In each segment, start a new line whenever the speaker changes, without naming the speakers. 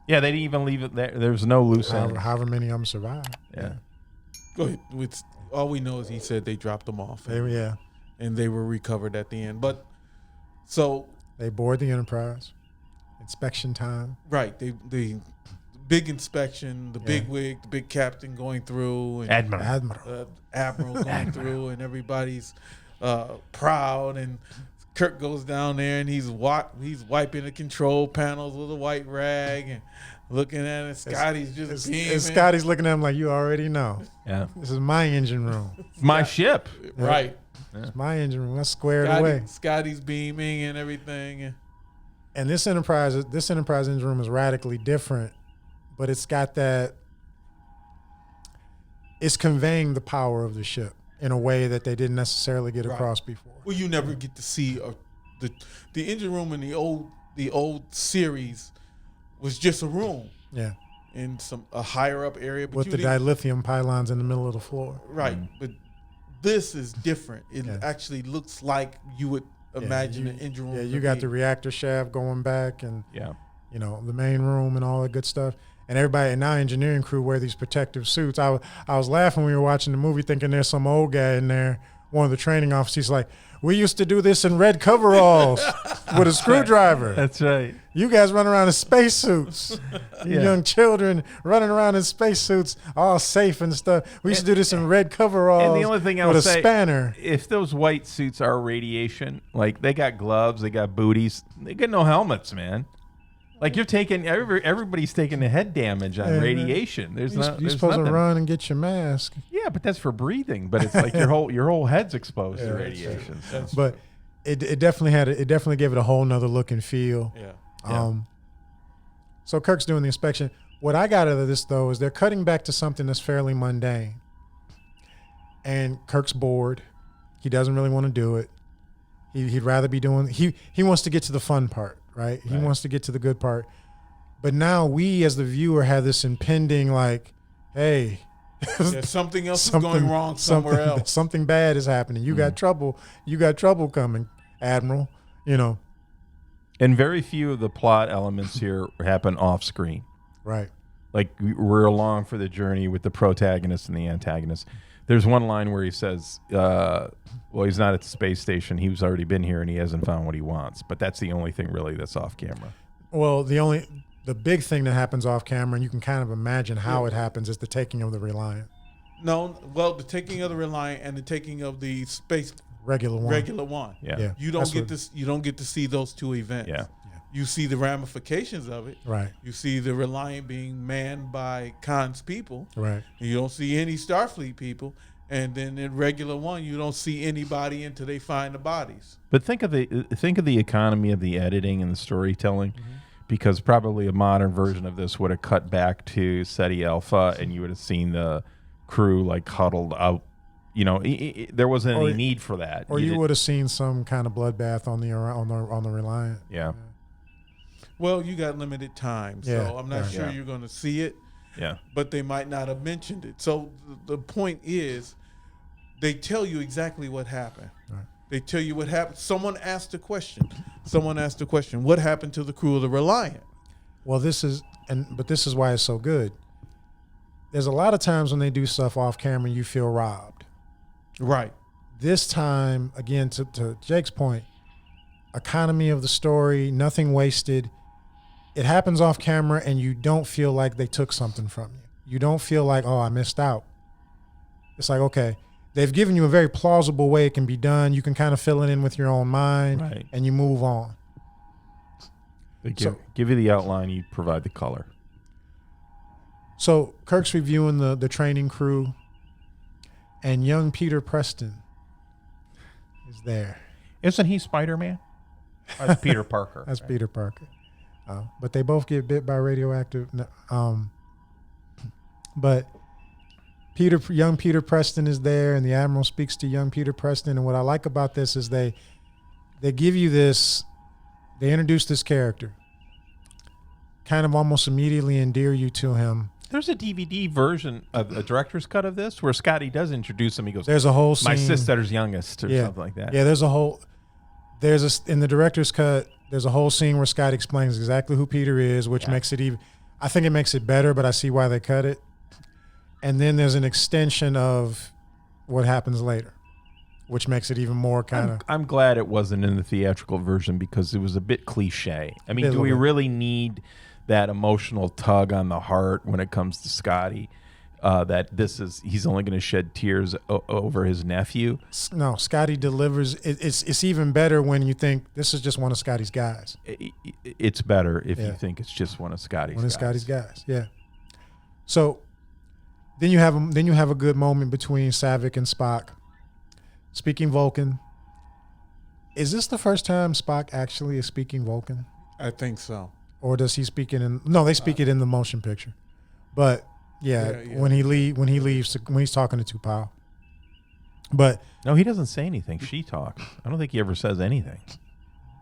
Yeah, they didn't even leave it there. There was no loose ends.
However many of them survived.
Yeah.
Go ahead. All we know is he said they dropped them off. And they were recovered at the end. But so
they board the Enterprise. Inspection time.
Right. The big inspection, the big wig, the big captain going through, and Admiral going through, and everybody's proud. And Kirk goes down there and he's wiping the control panels with a white rag and looking at it. Scotty's just beaming.
And Scotty's looking at him like, you already know.
Yeah.
This is my engine room.
My ship.
Right.
It's my engine room. That's squared away.
Scotty's beaming and everything.
And this Enterprise engine room is radically different, but it's got that. It's conveying the power of the ship in a way that they didn't necessarily get across before.
Well, you never get to see the engine room in the old series was just a room.
Yeah.
In a higher up area,
but with the dilithium pylons in the middle of the floor.
Right, but this is different. It actually looks like you would imagine an engine room. Yeah,
you got the reactor shaft going back, and the main room and all that good stuff. And everybody, and now engineering crew wear these protective suits. I was laughing when we were watching the movie, thinking there's some old guy in there. One of the training officers like, we used to do this in red coveralls with a screwdriver.
That's right.
You guys run around in spacesuits. You young children running around in spacesuits, all safe and stuff. We used to do this in red coveralls.
And the only thing I
would
say,
spanner.
If those white suits are radiation, like they got gloves, they got booties, they got no helmets, man. Like you're taking everybody's taking the head damage on radiation.
You're supposed to run and get your mask.
Yeah, but that's for breathing. But it's like your whole head's exposed to radiation.
But it definitely gave it a whole nother look and feel.
Yeah.
So Kirk's doing the inspection. What I got out of this though is they're cutting back to something that's fairly mundane. And Kirk's bored. He doesn't really want to do it. He'd rather be doing. He wants to get to the fun part. Right? He wants to get to the good part. But now we as the viewer have this impending like, hey,
something else is going wrong somewhere else.
Something bad is happening. You got trouble. You got trouble coming, Admiral.
And very few of the plot elements here happen off screen.
Right.
Like we're along for the journey with the protagonist and the antagonist. There's one line where he says, well, he's not at the space station. He's already been here and he hasn't found what he wants. But that's the only thing really that's off camera.
Well, the big thing that happens off camera, and you can kind of imagine how it happens, is the taking of the Reliant.
No, well, the taking of the Reliant and the taking of the space
regular one.
Yeah.
You don't get to see those two events.
Yeah.
You see the ramifications of it.
Right.
You see the Reliant being manned by Khan's people.
Right.
You don't see any Starfleet people. And then in regular one, you don't see anybody until they find the bodies.
But think of the economy of the editing and the storytelling, because probably a modern version of this would have cut back to SETI Alpha, and you would have seen the crew like huddled out. There wasn't any need for that.
Or you would have seen some kind of bloodbath on the Reliant.
Yeah.
Well, you got limited time, so I'm not sure you're going to see it.
Yeah.
But they might not have mentioned it. So the point is, they tell you exactly what happened.
Right.
They tell you what happened. Someone asked a question. What happened to the crew of the Reliant?
Well, this is why it's so good. There's a lot of times when they do stuff off camera, you feel robbed.
Right.
This time, again, to Jake's point, economy of the story, nothing wasted. It happens off camera and you don't feel like they took something from you. You don't feel like, oh, I missed out. It's like, okay, they've given you a very plausible way it can be done. You can kind of fill it in with your own mind and you move on.
They give you the outline, you provide the color.
So Kirk's reviewing the training crew and young Peter Preston is there.
Isn't he Spider-Man? That's Peter Parker.
That's right. Peter Parker. But they both get bit by radioactive. But young Peter Preston is there, and the Admiral speaks to young Peter Preston. And what I like about this is they give you this, they introduce this character, kind of almost immediately endear you to him.
There's a DVD version of a director's cut of this where Scotty does introduce him. He goes,
"There's a whole scene,
my sister's youngest," or something like that.
Yeah, in the director's cut. There's a whole scene where Scott explains exactly who Peter is, which makes it even I think it makes it better, but I see why they cut it. And then there's an extension of what happens later, which makes it even more kind of.
I'm glad it wasn't in the theatrical version because it was a bit cliche. I mean, do we really need that emotional tug on the heart when it comes to Scotty? That he's only going to shed tears over his nephew.
No, Scotty delivers. It's even better when you think this is just one of Scotty's guys.
It's better if you think it's just one of Scotty's
guys. Yeah. So then you have a good moment between Saavik and Spock. Speaking Vulcan. Is this the first time Spock actually is speaking Vulcan?
I think so.
Or does he speak it in? No, they speak it in the motion picture. But when he's talking to T'Pau. But
no, he doesn't say anything. She talks. I don't think he ever says anything.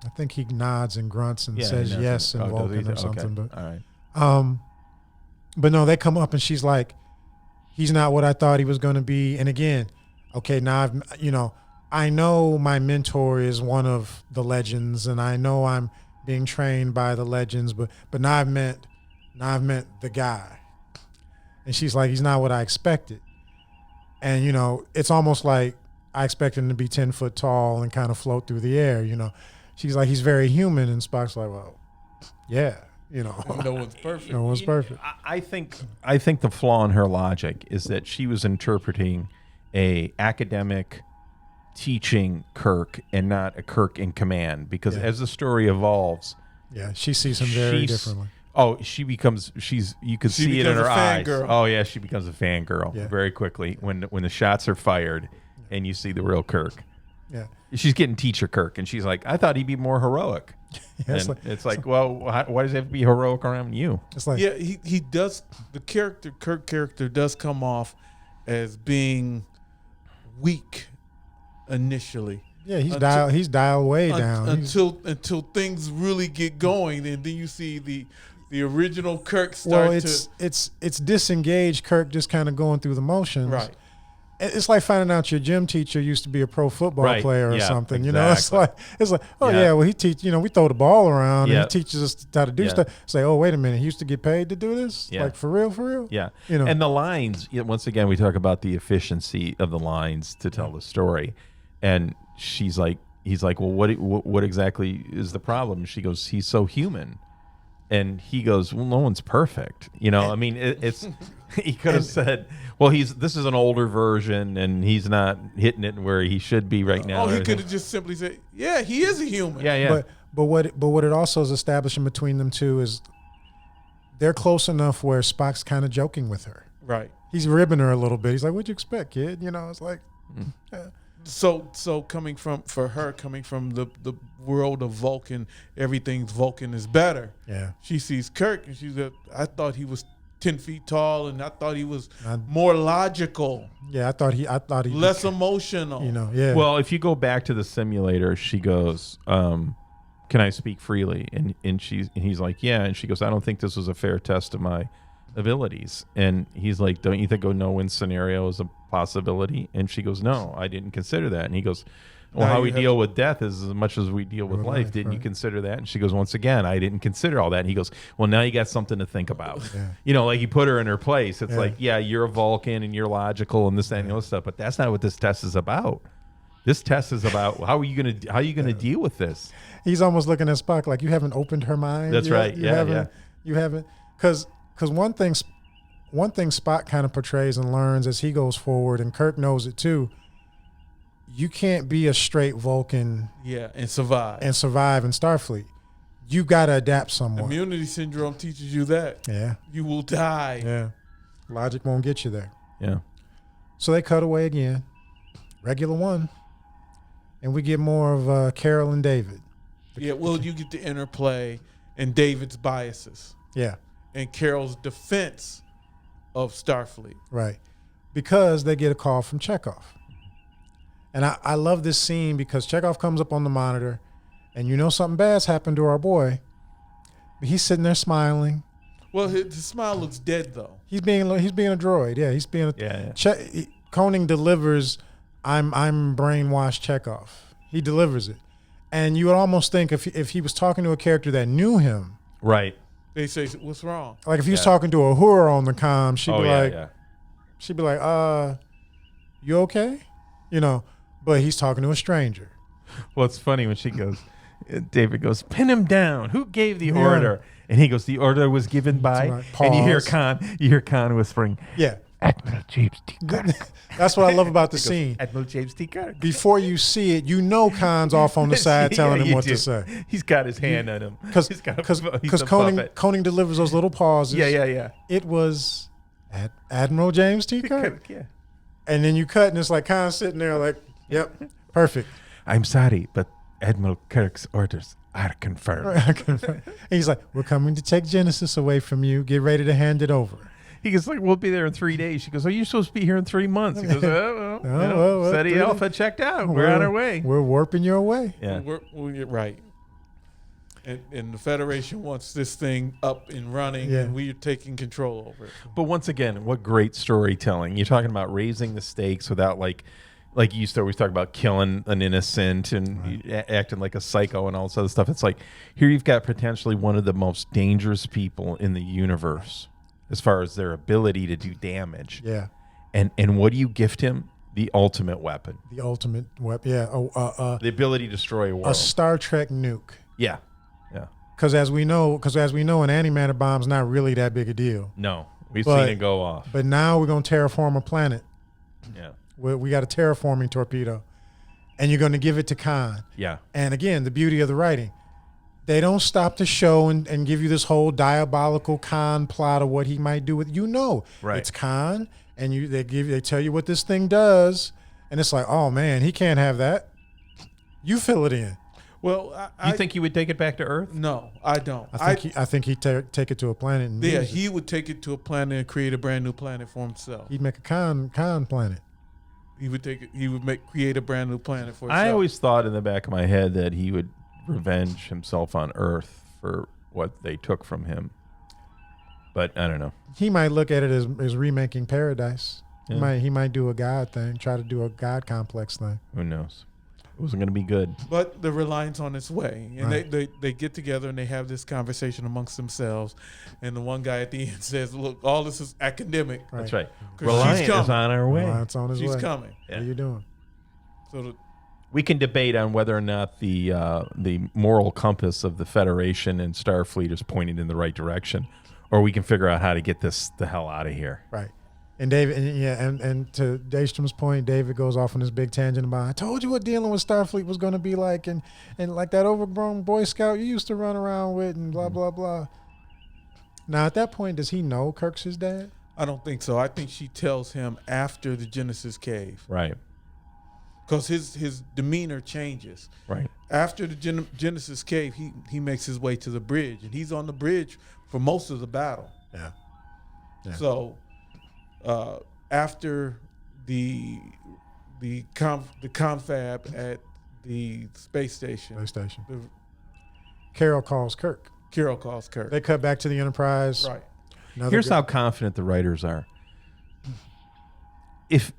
I think he nods and grunts and says yes in Vulcan or something. Okay.
But all right.
But no, they come up and she's like, he's not what I thought he was going to be. And again, okay, now I know my mentor is one of the legends, and I know I'm being trained by the legends, but now I've met the guy. And she's like, he's not what I expected. And, it's almost like I expect him to be 10 foot tall and kind of float through the air, She's like, he's very human. And Spock's like, well, yeah,
No one's perfect.
No one's perfect.
I think the flaw in her logic is that she was interpreting a academic teaching Kirk and not a Kirk in command. Because as the story evolves.
Yeah, she sees him very differently.
Oh, you could see it in her eyes.
Girl.
Oh yeah, she becomes a fangirl very quickly when the shots are fired and you see the real Kirk.
Yeah.
She's getting teacher Kirk and she's like, I thought he'd be more heroic. It's like, well, why does he have to be heroic around you?
It's like,
he does. The Kirk character does come off as being weak initially.
Yeah, he's dialed way down
until things really get going, and then you see the original Kirk start.
Well, it's disengaged Kirk just kind of going through the motions.
Right.
It's like finding out your gym teacher used to be a pro football player or something.
Exactly.
It's like well he teach. We throw the ball around and he teaches us how to do stuff. It's like, oh, wait a minute, he used to get paid to do this.
Yeah.
Like for real.
Yeah. And the lines. Once again, we talk about the efficiency of the lines to tell the story, and he's like, well, what exactly is the problem? She goes, he's so human. And he goes, well, no one's perfect. I mean, it's he could have said, well, this is an older version and he's not hitting it where he should be right now.
Oh, he could have just simply said, yeah, he is a human.
Yeah.
But what it also is establishing between them two is they're close enough where Spock's kind of joking with her.
Right.
He's ribbing her a little bit. He's like, what'd you expect, kid? It's like,
So coming from the world of Vulcan, everything's Vulcan is better.
Yeah.
She sees Kirk and she's like, I thought he was 10 feet tall and I thought he was more logical.
Yeah, I thought he
less emotional.
Yeah.
Well, if you go back to the simulator, she goes, can I speak freely? And he's like, yeah. And she goes, I don't think this was a fair test of my abilities. And he's like, don't you think a no-win scenario is a possibility? And she goes, no, I didn't consider that. And he goes, well, how we deal with death is as much as we deal with life. Didn't you consider that? And she goes, once again, I didn't consider all that. And he goes, well, now you got something to think about. Yeah. Like he put her in her place. It's like, yeah, you're a Vulcan and you're logical and this, that, and the other stuff, but that's not what this test is about. This test is about how are you gonna deal with this?
He's almost looking at Spock like, you haven't opened her mind.
That's
yet.
right.
You haven't, because one thing Spock kind of portrays and learns as he goes forward, and Kirk knows it too. You can't be a straight Vulcan,
and survive
in Starfleet. You got to adapt somewhat.
Immunity syndrome teaches you that.
Yeah,
you will die.
Yeah, logic won't get you there.
Yeah.
So they cut away again, regular one, and we get more of Carol and David.
Yeah, well, you get the interplay and David's biases.
Yeah.
And Carol's defense of Starfleet.
Right. Because they get a call from Chekhov. And I love this scene because Chekhov comes up on the monitor and something bad's happened to our boy. But he's sitting there smiling.
Well, his smile looks dead though.
He's being a droid. Yeah, he's being Koenig delivers I'm brainwashed Chekhov. He delivers it. And you would almost think if he was talking to a character that knew him.
Right.
They say, "What's wrong?"
Like if he was talking to a whore on the comm, she'd be like, you okay? You know, but he's talking to a stranger.
Well, it's funny when David goes, pin him down. Who gave the order? And he goes, the order was given by, and you hear Khan whispering, Admiral James T. Kirk.
That's what I love about the scene.
Admiral James T. Kirk.
Before you see it, you know Khan's off on the side telling him what to say.
He's got his hand on him.
Because Koenig delivers those little pauses.
Yeah.
It was Admiral James T. Kirk.
Yeah.
And then you cut, and it's like Khan sitting there like, yep, perfect.
I'm sorry, but Admiral Kirk's orders are confirmed.
And he's like, we're coming to take Genesis away from you. Get ready to hand it over.
He goes, like, we'll be there in 3 days. She goes, oh, you're supposed to be here in 3 months. He goes, SETI Alpha checked out. We're on our way.
We're warping your way.
Yeah.
We're right. And the Federation wants this thing up and running, and we're taking control over it.
But once again, what great storytelling. You're talking about raising the stakes without, like you used to always talk about killing an innocent and acting like a psycho and all this other stuff. It's like, here you've got potentially one of the most dangerous people in the universe as far as their ability to do damage.
Yeah.
And what do you gift him? The ultimate weapon.
The ultimate weapon, yeah.
The ability to destroy a world.
A Star Trek nuke.
Yeah.
Because as we know, an antimatter bomb's not really that big a deal.
No, we've seen it go off.
But now we're going to terraform a planet.
Yeah.
We got a terraforming torpedo. And you're going to give it to Khan.
Yeah.
And again, the beauty of the writing. They don't stop the show and give you this whole diabolical Khan plot of what he might do with it's Khan, and they tell you what this thing does, and it's like, oh man, he can't have that. You fill it in.
Well,
you think he would take it back to Earth?
No, I don't.
I think he'd take it to a planet. And
he would take it to a planet and create a brand new planet for himself.
He'd make a Khan planet.
He would create a brand new planet for himself.
I always thought in the back of my head that he would revenge himself on Earth for what they took from him. But I don't know.
He might look at it as remaking Paradise.
Yeah.
He might do a God thing, try to do a God complex thing.
Who knows? It wasn't going to be good.
But the Reliance on its way. And they get together and they have this conversation amongst themselves. And the one guy at the end says, look, all this is academic.
Right. That's right. Reliance is on our way.
Reliance on his way.
She's coming.
Yeah. What are you doing?
So
we can debate on whether or not the moral compass of the Federation and Starfleet is pointing in the right direction. Or we can figure out how to get this the hell out of here.
Right. And David, and to Daystrom's point, David goes off on this big tangent about, I told you what dealing with Starfleet was going to be like, and like that overgrown Boy Scout you used to run around with, and blah, blah, blah. Now, at that point, does he know Kirk's his dad?
I don't think so. I think she tells him after the Genesis cave.
Right.
Because his demeanor changes.
Right.
After the Genesis cave, he makes his way to the bridge, and he's on the bridge for most of the battle.
Yeah.
So after the confab at the space station.
Carol calls Kirk.
They
cut back to the Enterprise.
Right.
Here's how confident the writers are. If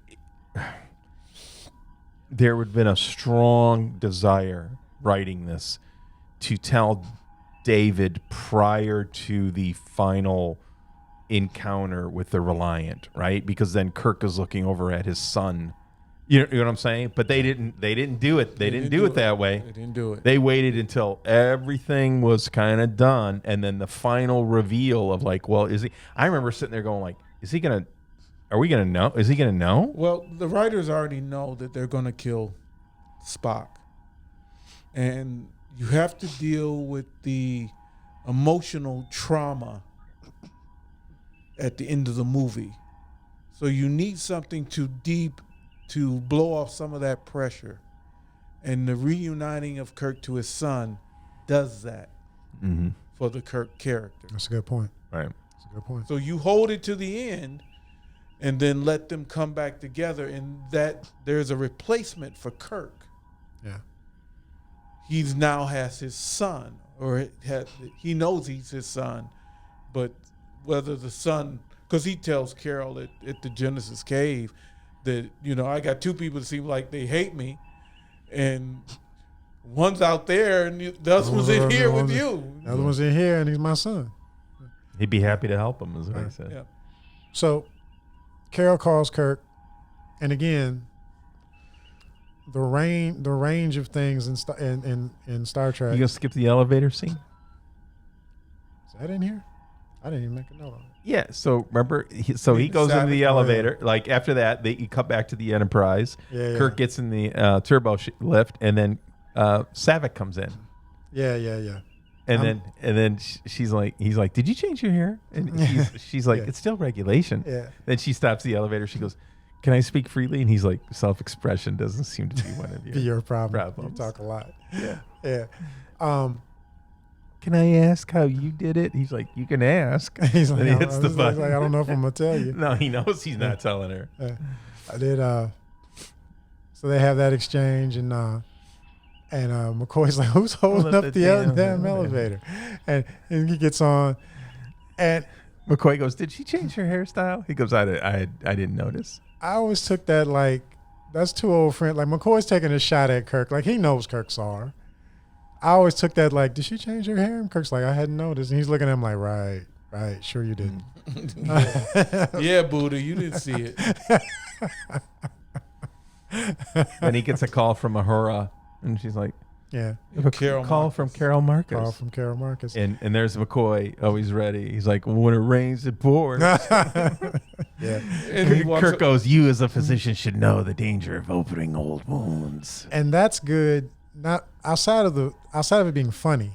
there would have been a strong desire writing this to tell David prior to the final encounter with the Reliant, right? Because then Kirk is looking over at his son. You know what I'm saying? But they didn't do it. They didn't do it that way.
They didn't do it.
They waited until everything was kind of done, and then the final reveal of like, well, is he? I remember sitting there going like, are we gonna know? Is he gonna know?
Well, the writers already know that they're gonna kill Spock, and you have to deal with the emotional trauma at the end of the movie. So you need something too deep to blow off some of that pressure. And the reuniting of Kirk to his son does that for the Kirk character.
That's a good point.
Right.
That's a good point.
So you hold it to the end and then let them come back together, and that there's a replacement for Kirk.
Yeah.
He now has his son, or he knows he's his son, but whether the son, because he tells Carol at the Genesis cave that, I got two people that seem like they hate me, and one's out there and the other one's in here with you.
The other one's in here and he's my son.
He'd be happy to help him, is what I said.
Yeah.
So Carol calls Kirk, and again, the range of things in Star Trek.
You gonna skip the elevator scene?
Is that in here? I didn't even make a note on it.
Yeah. So remember, he goes into the elevator. Like after that, you cut back to the Enterprise.
Yeah,
Kirk gets in the turbo lift, and then Savick comes in.
Yeah.
And then he's like, "Did you change your hair?" And she's like, "It's still regulation."
Yeah.
Then she stops the elevator. She goes, "Can I speak freely?" And he's like, "Self-expression doesn't seem to be one of
your problems.
problems."
You talk a lot.
Yeah.
Can
I ask how you did it? He's like, "You can ask."
He's like,
he hits the button.
Like, I don't know if I'm gonna tell you.
No, he knows he's not telling her.
I did. So they have that exchange, and McCoy's like, "Who's holding up the damn elevator?" And he gets on, and
McCoy goes, "Did she change her hairstyle?" He goes, I didn't notice."
I always took that like, that's two old friends. Like McCoy's taking a shot at Kirk. Like he knows Kirk's are. I always took that like, did she change her hair? And Kirk's like, I hadn't noticed. And he's looking at him like, right, sure you didn't.
Yeah, Buddha, you didn't see it.
Then he gets a call from Uhura, and she's like,
yeah,
call from Carol Marcus.
Call from Carol Marcus.
And there's McCoy, always ready. He's like, when it rains, it pours.
Yeah.
And
Kirk goes, you as a physician should know the danger of opening old wounds.
And that's good. Not outside of it being funny.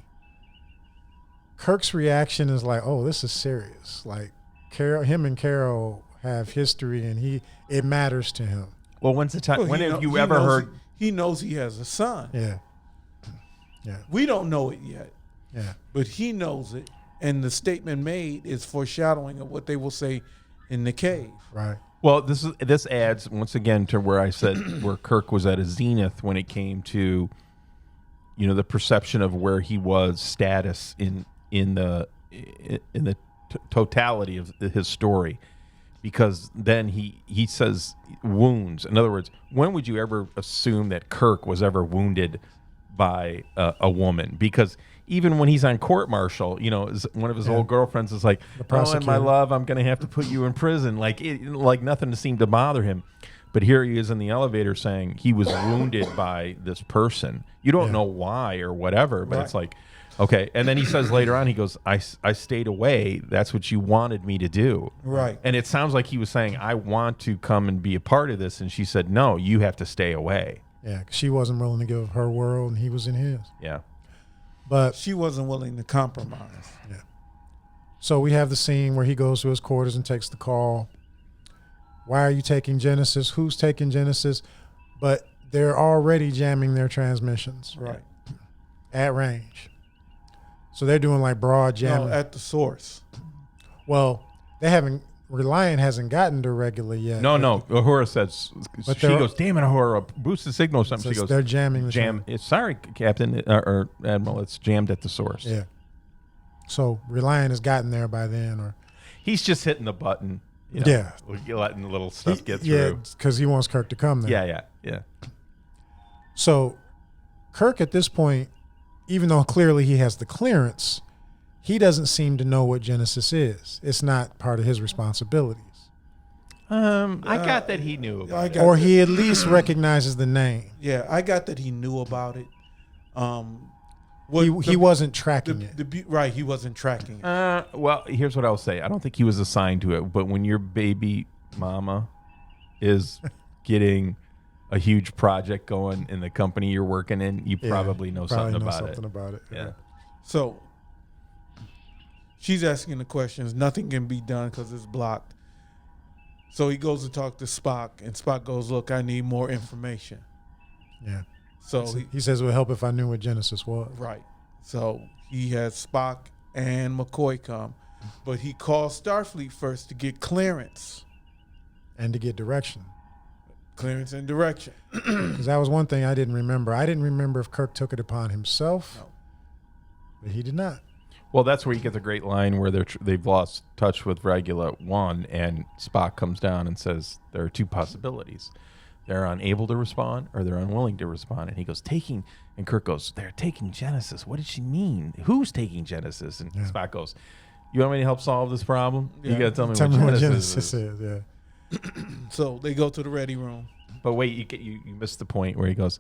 Kirk's reaction is like, oh, this is serious. Like him and Carol have history, and it matters to him.
Well, when's the time? Well, when have you ever heard?
He knows he has a son.
Yeah.
We don't know it yet.
Yeah.
But he knows it, and the statement made is foreshadowing of what they will say in the cave.
Right.
Well, this adds once again to where I said where Kirk was at a zenith when it came to, the perception of where he was status in the totality of his story, because then he says wounds. In other words, when would you ever assume that Kirk was ever wounded by a woman? Because even when he's on court martial, one of his old girlfriends is like, "Oh, and my love, I'm going to have to put you in prison." Like nothing seemed to bother him. But here he is in the elevator saying he was wounded by this person. You don't know why or whatever, but it's like, okay. And then he says later on, he goes, I stayed away. That's what you wanted me to do.
Right.
And it sounds like he was saying, I want to come and be a part of this. And she said, no, you have to stay away.
Yeah, 'cause she wasn't willing to give her world, and he was in his.
Yeah.
But
she wasn't willing to compromise.
Yeah. So we have the scene where he goes to his quarters and takes the call. Why are you taking Genesis? Who's taking Genesis? But they're already jamming their transmissions.
Right.
At range. So they're doing like broad jamming.
No, at the source.
Well, Reliant hasn't gotten to regular yet.
No. Uhura says, she goes, damn it, Uhura, boost the signal or something. She goes,
they're jamming the
jam. Sorry, Captain or Admiral, it's jammed at the source.
Yeah. So Reliant has gotten there by then, or
he's just hitting the button.
Yeah.
Letting the little stuff get through.
Yeah, because he wants Kirk to come there.
Yeah.
So Kirk at this point, even though clearly he has the clearance, he doesn't seem to know what Genesis is. It's not part of his responsibilities.
I got that he knew about it.
Or he at least recognizes the name.
Yeah, I got that he knew about it.
He wasn't tracking it.
Right, he wasn't tracking it.
Well, here's what I'll say. I don't think he was assigned to it, but when your baby mama is getting a huge project going in the company you're working in, you probably know something about it. Yeah.
So she's asking the questions. Nothing can be done because it's blocked. So he goes to talk to Spock, and Spock goes, look, I need more information.
Yeah.
So
he says it would help if I knew what Genesis was.
Right. So he has Spock and McCoy come, but he calls Starfleet first to get clearance.
And to get direction.
Clearance and direction.
Because that was one thing I didn't remember. I didn't remember if Kirk took it upon himself.
No.
But he did not.
Well, that's where you get the great line where they've lost touch with Regula 1, and Spock comes down and says there are two possibilities. They're unable to respond or they're unwilling to respond. And he goes, and Kirk goes, they're taking Genesis. What did she mean? Who's taking Genesis? And Spock goes, You want me to help solve this problem?
Yeah.
You got to tell me
what
what
Genesis is. Yeah.
So they go to the ready room.
But wait, you missed the point where he goes,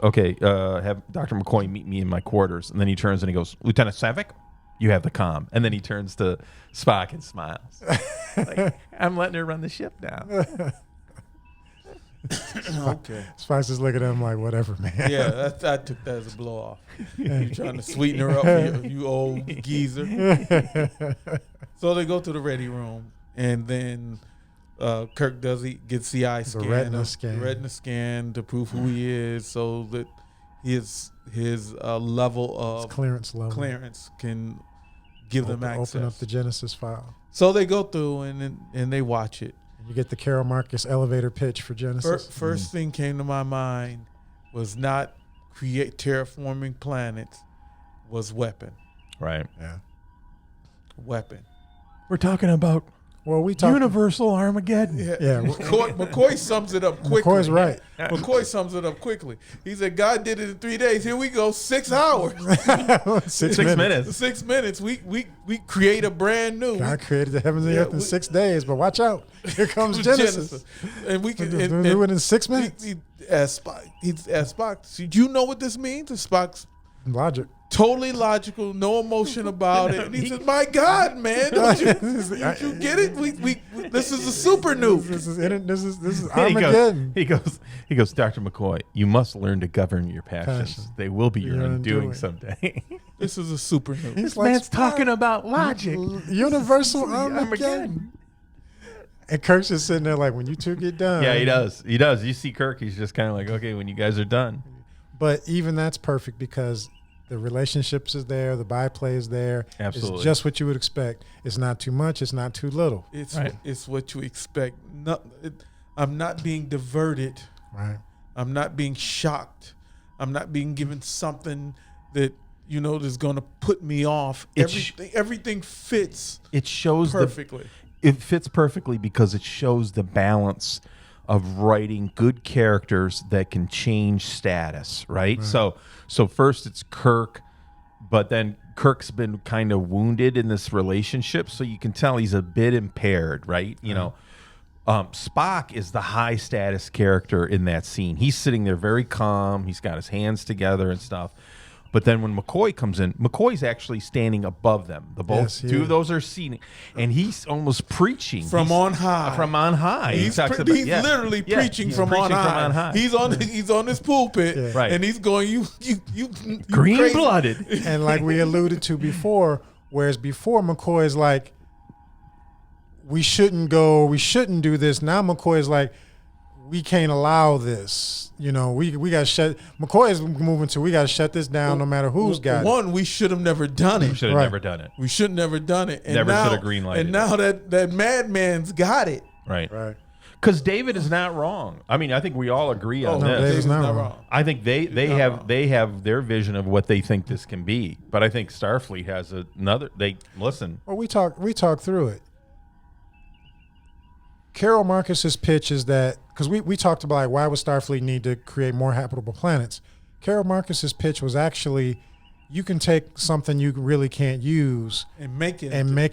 okay, have Dr. McCoy meet me in my quarters. And then he turns and he goes, Lieutenant Savick, you have the comm. And then he turns to Spock and smiles. Like, I'm letting her run the ship now.
Okay.
Spock's just looking at him like, whatever, man.
Yeah, I took that as a blow off. You trying to sweeten her up, you old geezer. So they go to the ready room, and then Kirk gets the eye scan, retina scan to prove who he is, so that his level of clearance can give them access.
Open up the Genesis file.
So they go through and they watch it.
You get the Carol Marcus elevator pitch for Genesis.
First thing came to my mind was not terraforming planets, was weapon.
Right.
Yeah.
Weapon.
We're talking about Universal Armageddon.
Yeah.
McCoy sums it up quickly.
McCoy's right.
McCoy sums it up quickly. He said, God did it in 3 days. Here we go, 6 hours.
6 minutes.
6 minutes. We create a brand new.
God created the heavens and the earth in 6 days, but watch out. Here comes Genesis.
And we can
do it in 6 minutes.
He asked Spock, do you know what this means? And Spock's
logic.
Totally logical, no emotion about it. And he says, "My God, man, don't you get it? We this is a super nuke.
This is Armageddon."
He goes, Dr. McCoy, you must learn to govern your passions. They will be your undoing someday.
This is a super nuke.
This man's talking about logic.
Universal Armageddon. And Kirk's just sitting there like, when you two get done.
Yeah, he does. He does. You see Kirk, he's just kind of like, okay, when you guys are done.
But even that's perfect because the relationships is there, the byplay is there.
Absolutely.
It's just what you would expect. It's not too much. It's not too little.
It's what you expect. I'm not being diverted.
Right.
I'm not being shocked. I'm not being given something that that's going to put me off. Everything fits.
It shows
perfectly.
It fits perfectly because it shows the balance of writing good characters that can change status, right? So first it's Kirk, but then Kirk's been kind of wounded in this relationship, so you can tell he's a bit impaired, right? You know, Spock is the high status character in that scene. He's sitting there very calm. He's got his hands together and stuff. But then when McCoy comes in, McCoy's actually standing above them. Two of those are seating, and he's almost preaching
from on high.
From on high,
he's literally preaching from on high. He's on his pulpit,
right?
And he's going, you
green blooded,
and like we alluded to before. Whereas before McCoy's like, we shouldn't do this. Now McCoy's like, we can't allow this. We got to shut. McCoy is moving to. We got to shut this down, no matter who's got it.
We should have never done it.
We should have never done it.
We should have never done it. And
never should have greenlighted.
And now that madman's got it.
Right. Because David is not wrong. I mean, I think we all agree on this.
David's not wrong.
I think they have their vision of what they think this can be. But I think Starfleet has another. They listen.
Well, we talk through it. Carol Marcus's pitch is that, because we talked about like, why would Starfleet need to create more habitable planets? Carol Marcus's pitch was actually, you can take something you really can't use
and make it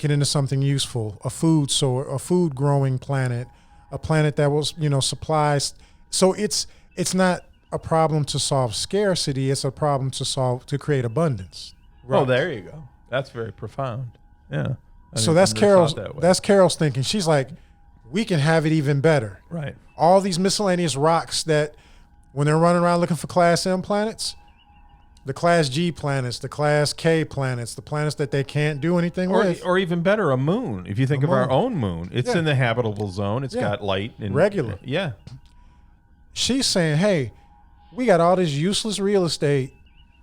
into something useful, a food growing planet, a planet that will supplies. So it's not a problem to solve scarcity; it's a problem to create abundance.
Right. Oh, there you go. That's very profound. Yeah.
So that's Carol's thinking. She's like, we can have it even better.
Right.
All these miscellaneous rocks that when they're running around looking for Class M planets, the Class G planets, the Class K planets, the planets that they can't do anything with.
Or even better, a moon. If you think of our own moon, it's in the habitable zone. It's got light. And
regular.
Yeah.
She's saying, hey, we got all this useless real estate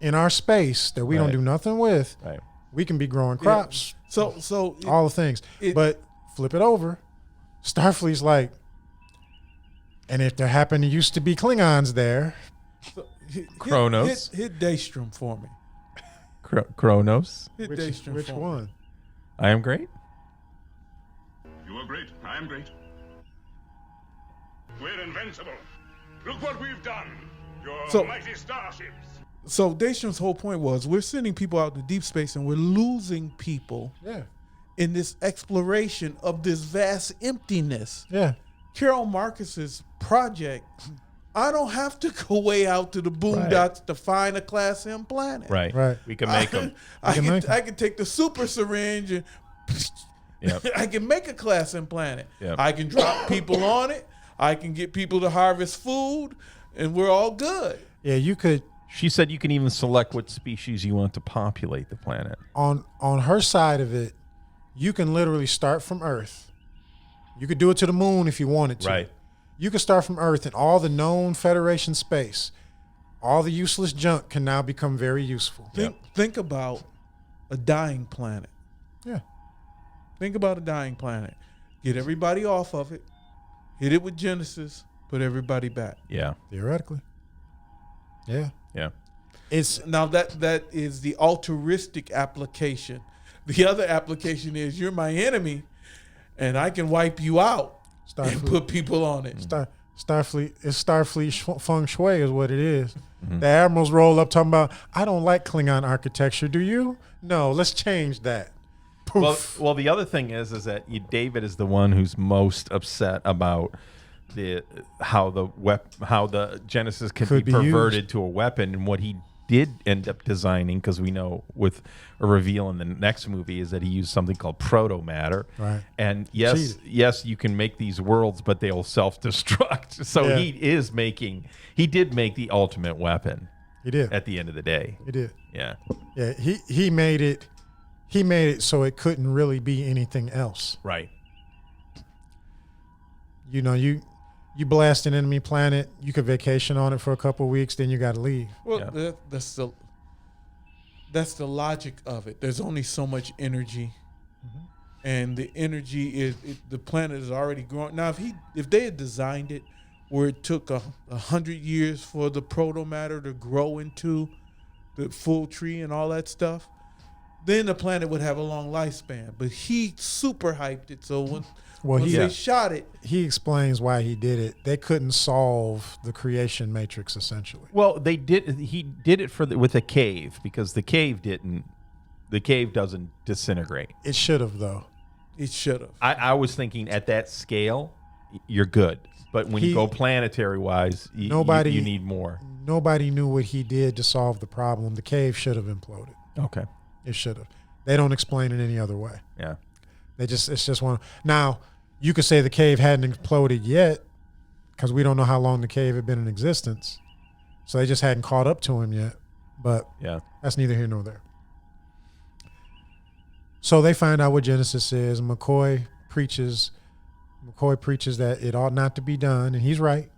in our space that we don't do nothing with.
Right.
We can be growing crops.
So
all the things. But flip it over. Starfleet's like, and if there happen to used to be Klingons there.
Kronos.
Hit Daystrom for me.
Kronos.
Hit Daystrom
which one?
Me.
I am great.
You are great. I am great. We're invincible. Look what we've done. Your mighty starships.
So Daystром's whole point was we're sending people out to deep space and we're losing people in this exploration of this vast emptiness.
Yeah.
Carol Marcus's project, I don't have to go way out to the boondocks to find a Class M planet.
Right.
We can make them.
I can take the super syringe and I can make a Class M planet.
Yep.
I can drop people on it. I can get people to harvest food, and we're all good.
Yeah, you could.
She said you can even select what species you want to populate the planet.
On her side of it, you can literally start from Earth. You could do it to the moon if you wanted to.
Right.
You could start from Earth, and all the known Federation space, all the useless junk can now become very useful.
Think about a dying planet.
Yeah.
Think about a dying planet. Get everybody off of it. Hit it with Genesis. Put everybody back.
Yeah.
Theoretically. Yeah.
Yeah.
It's now that is the altruistic application. The other application is you're my enemy, and I can wipe you out and put people on it.
Starfleet. It's Starfleet feng shui is what it is. The admirals roll up talking about, I don't like Klingon architecture. Do you? No. Let's change that.
Well, the other thing is that David is the one who's most upset about how the Genesis could be perverted to a weapon, and what he did end up designing, because we know with a reveal in the next movie is that he used something called proto-matter.
Right.
And yes, you can make these worlds, but they'll self-destruct. So he did make the ultimate weapon.
He did.
At the end of the day.
He did.
Yeah.
Yeah. He made it. He made it so it couldn't really be anything else.
Right.
You know, you blast an enemy planet, you could vacation on it for a couple of weeks, then you got to leave.
Well, that's the logic of it. There's only so much energy, and the energy the planet is already growing. Now, if they had designed it where it took 100 years for the proto matter to grow into the full tree and all that stuff, then the planet would have a long lifespan. But he super hyped it, so when they shot it,
he explains why he did it. They couldn't solve the creation matrix, essentially.
Well, they did. He did it with a cave, because the cave doesn't disintegrate.
It should have, though.
It should have.
I was thinking at that scale, you're good. But when you go planetary wise, you need more.
Nobody knew what he did to solve the problem. The cave should have imploded.
Okay.
It should have. They don't explain it any other way.
Yeah.
It's just one. Now, you could say the cave hadn't imploded yet, because we don't know how long the cave had been in existence. So they just hadn't caught up to him yet. But that's neither here nor there. So they find out what Genesis is. McCoy preaches that it ought not to be done, and he's right.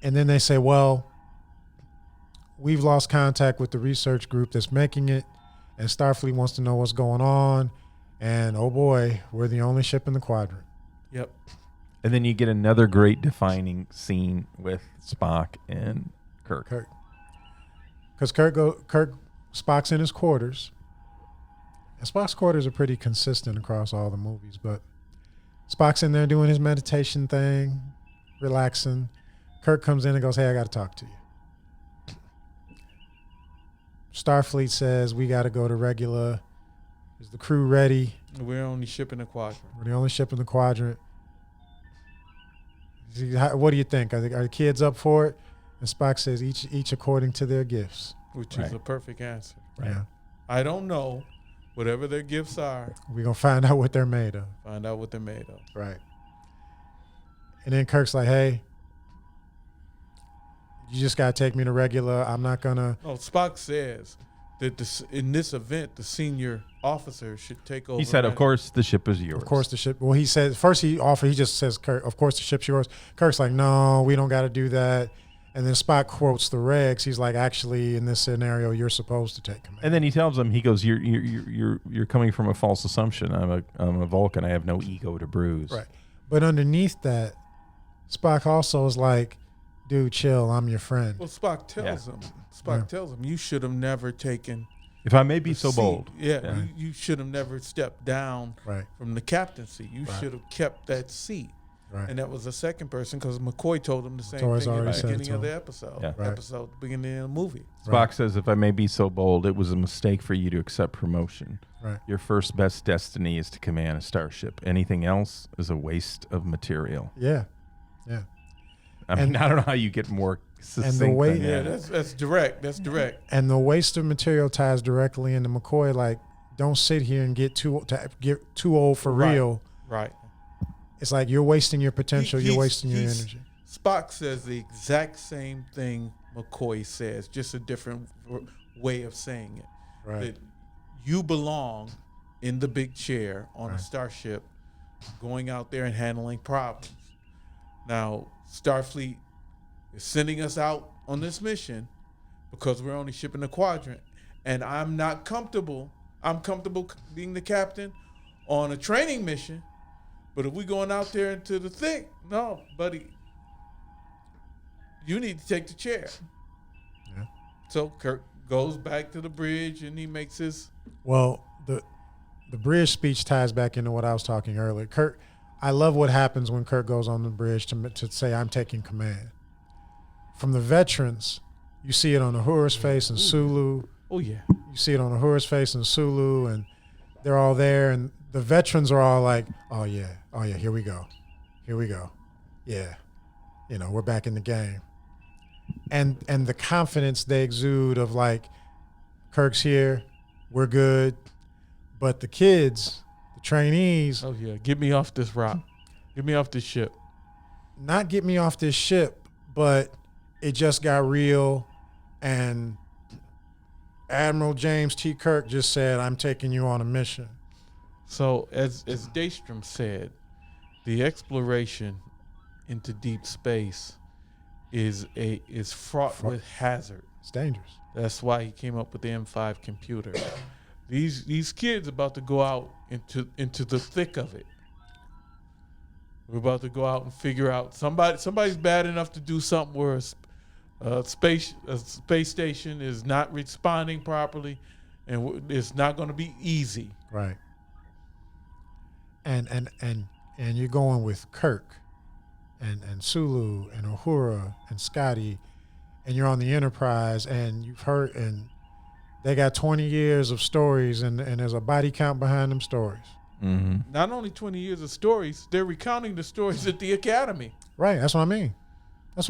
And then they say, well, we've lost contact with the research group that's making it, and Starfleet wants to know what's going on. And oh boy, we're the only ship in the quadrant.
Yep.
And then you get another great defining scene with Spock and Kirk.
Because Spock's in his quarters. And Spock's quarters are pretty consistent across all the movies, but Spock's in there doing his meditation thing, relaxing. Kirk comes in and goes, hey, I got to talk to you. Starfleet says, we got to go to Regula. Is the crew ready?
We're the only ship in the quadrant.
We're the only ship in the quadrant. What do you think? Are the kids up for it? And Spock says, each according to their gifts.
Which is a perfect answer.
Right. Yeah.
I don't know. Whatever their gifts are.
We're going to find out what they're made of. Right. And then Kirk's like, hey, you just got to take me to Regula. I'm not going to.
No, Spock says that in this event, the senior officer should take over.
He said, of course, the ship is yours.
Of course, the ship. Well, he said, first he just says, Kirk, of course, the ship's yours. Kirk's like, no, we don't got to do that. And then Spock quotes the regs. He's like, actually, in this scenario, you're supposed to take command.
And then he tells him, he goes, you're coming from a false assumption. I'm a Vulcan. I have no ego to bruise.
Right. But underneath that, Spock also is like, dude, chill. I'm your friend.
Well, Spock tells him. Tells him, you should have never taken.
If I may be so bold.
Yeah. You should have never stepped down from the captaincy. You should have kept that seat.
Right.
And that was the second person because McCoy told him the same
Torres
thing at
already
the
said it
beginning
to
of
him.
the episode.
Yeah.
Right.
Episode, the beginning of the movie.
Spock says, if I may be so bold, it was a mistake for you to accept promotion.
Right.
Your first best destiny is to command a starship. Anything else is a waste of material.
Yeah. Yeah.
I mean, I don't know how you get more succinct
way-
than
Yeah,
that.
that's direct. That's direct.
And the waste of material ties directly into McCoy. Like, don't sit here and get too old for
Right.
real.
Right.
It's like you're wasting your potential. You're wasting your
He's-
energy.
Spock says the exact same thing McCoy says, just a different way of saying it.
Right.
That you belong in the big chair on a starship, going out there and handling problems. Now, Starfleet is sending us out on this mission because we're only shipping the quadrant, and I'm not comfortable. I'm comfortable being the captain on a training mission, but if we're going out there into the thick, no, buddy, you need to take the chair.
Yeah.
So Kirk goes back to the bridge and he makes his.
Well, the bridge speech ties back into what I was talking earlier. Kirk, I love what happens when Kirk goes on the bridge to say, I'm taking command. From the veterans, you see it on Uhura's face and Sulu.
Oh yeah.
You see it on Uhura's face and Sulu, and they're all there. And the veterans are all like, oh, yeah, here we go. Yeah, we're back in the game. And the confidence they exude of like, Kirk's here, we're good. But the kids, the trainees,
Oh yeah. Get me off this rock. Get me off this ship.
not get me off this ship, but it just got real. And Admiral James T. Kirk just said, I'm taking you on a mission.
So as Daystrom said, the exploration into deep space is fraught with hazard.
It's dangerous.
That's why he came up with the M5 computer. These kids about to go out into the thick of it. We're about to go out and figure out somebody's bad enough to do something where a space station is not responding properly, and it's not going to be easy.
Right. And you're going with Kirk and Sulu and Uhura and Scotty, and you're on the Enterprise, and you've heard, and they got 20 years of stories, and there's a body count behind them stories.
Mm-hmm.
Not only 20 years of stories, they're recounting the stories at the academy.
Right. That's what I mean. You're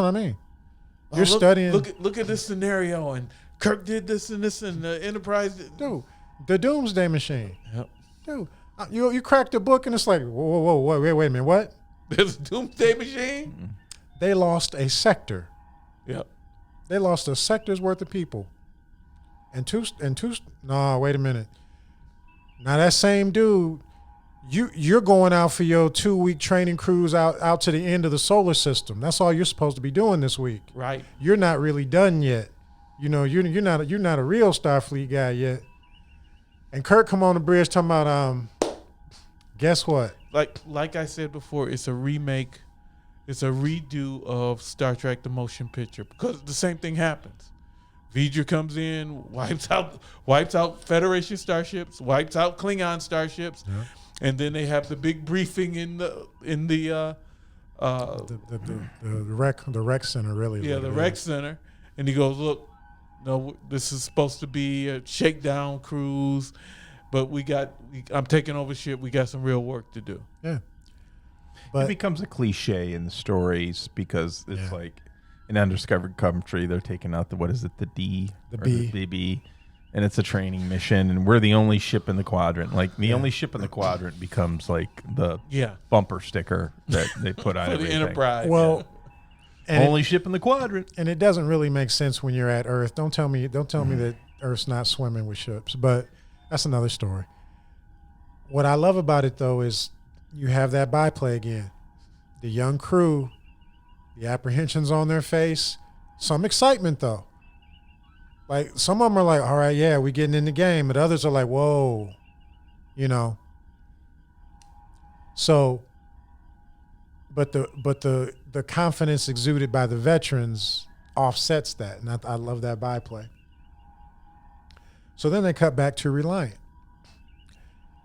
Look,
studying.
Look at this scenario, and Kirk did this and this, and the Enterprise.
Dude, the Doomsday Machine.
Yep.
Dude, you cracked the book, and it's like, whoa, wait a minute, what?
There's a Doomsday Machine.
They lost a sector.
Yep.
They lost a sector's worth of people. No, wait a minute. Now that same dude, you're going out for your 2-week training cruise out to the end of the solar system. That's all you're supposed to be doing this week.
Right.
You're not really done yet. You're not a real Starfleet guy yet. And Kirk come on the bridge talking about guess what?
Like I said before, it's a remake. It's a redo of Star Trek: The Motion Picture because the same thing happens. V'ger comes in, wipes out Federation starships, wipes out Klingon starships, and then they have the big briefing in the
rec center really. Is what
the
it
rec
is.
center, and he goes, "Look, no, this is supposed to be a shakedown cruise, but I'm taking over ship. We got some real work to do."
Yeah.
It
But
becomes a cliche in the stories because it's like in Undiscovered Country, they're taking out the D
The
or
B.
the B, and it's a training mission, and we're the only ship in the quadrant. Like the only ship in the quadrant becomes like the bumper sticker that they put on
For the
everything.
Enterprise.
well, and
Only ship in the quadrant.
and it doesn't really make sense when you're at Earth. Don't tell me that Earth's not swimming with ships, but that's another story. What I love about it though is you have that byplay again. The young crew, the apprehensions on their face, some excitement though. Like some of them are like, all right, yeah, we getting in the game, but others are like, whoa, So, but the confidence exuded by the veterans offsets that, and I love that byplay. So then they cut back to Reliant,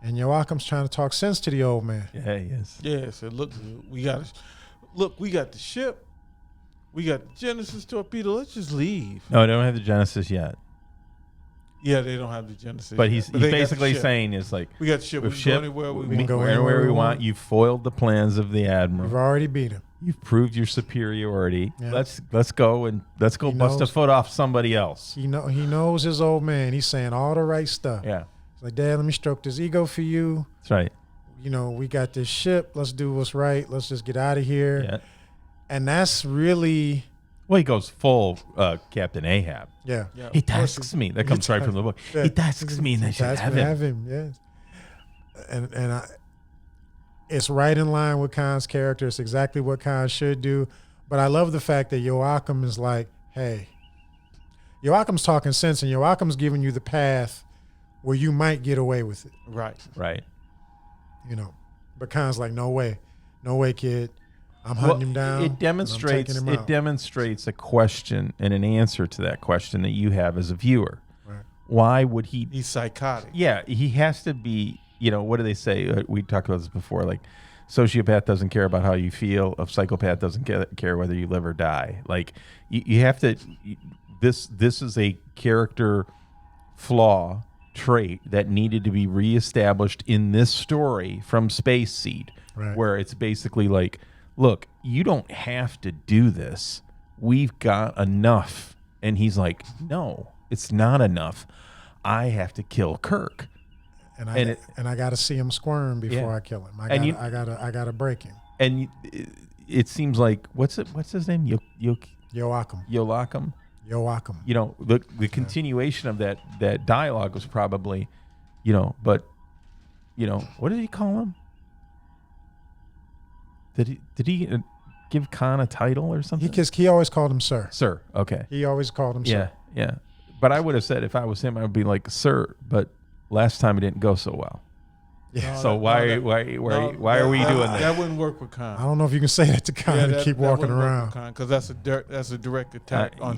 And Joachim's trying to talk sense to the old man.
Yeah, he is.
Yeah, so look, we got the ship, we got the Genesis torpedo. Let's just leave.
No, they don't have the Genesis yet.
Yeah, they don't have the Genesis.
But
yet.
he's
But they got the
basically
ship.
saying is like,
We got the ship. We can go anywhere we want.
go
anywhere we want. You've foiled the plans of the
You've
admiral.
already beat him.
You've proved your superiority.
Yeah.
Let's go bust a
knows-
foot off somebody else.
He knows his old man. He's saying all the right stuff.
Yeah,
It's like, Dad, let me stroke this ego for you.
that's right.
You know, we got this ship. Let's do what's right. Let's just get out of here.
Yeah.
And that's really,
Well, he goes full Captain Ahab.
yeah.
Yeah,
He
of course
tasks me. That comes right from the book.
Yeah.
He tasks me, and I should
That's
have him.
yes. And it's right in line with Khan's character. It's exactly what Khan should do. But I love the fact that Joachim is like, hey, Joachim's talking sense, and Joachim's giving you the path where you might get away with it,
Right.
Right.
you know. But Khan's like, no way, kid. I'm hunting him down.
It demonstrates
and I'm taking him out.
demonstrates a question and an answer to that question that you have as a viewer.
Right.
Why would he?
He's psychotic.
Yeah, he has to be. You know, what do they say? We talked about this before. Like, sociopath doesn't care about how you feel. A psychopath doesn't care whether you live or die. Like, you have to. This is a character flaw trait that needed to be reestablished in this story from Space Seed,
Right.
where it's basically like, look, you don't have to do this. We've got enough. And he's like, no, it's not enough. I have to kill Kirk.
And
and
I got to see him squirm before
Yeah.
I kill him.
And
I gotta break him.
And it seems like what's his name?
Joachim.
Joachim.
Joachim.
You know, the continuation of that dialogue was probably, but what did he call him? Did he give Khan a title or something?
He always called him sir.
Sir. Okay.
He always called him
Yeah,
sir.
yeah. But I would have said if I was him, I would be like, sir. But last time it didn't go so well.
Yeah.
No,
So why are we doing that?
That wouldn't work with Khan.
I don't know if you can say that to Khan and keep walking around.
Because that's a direct attack on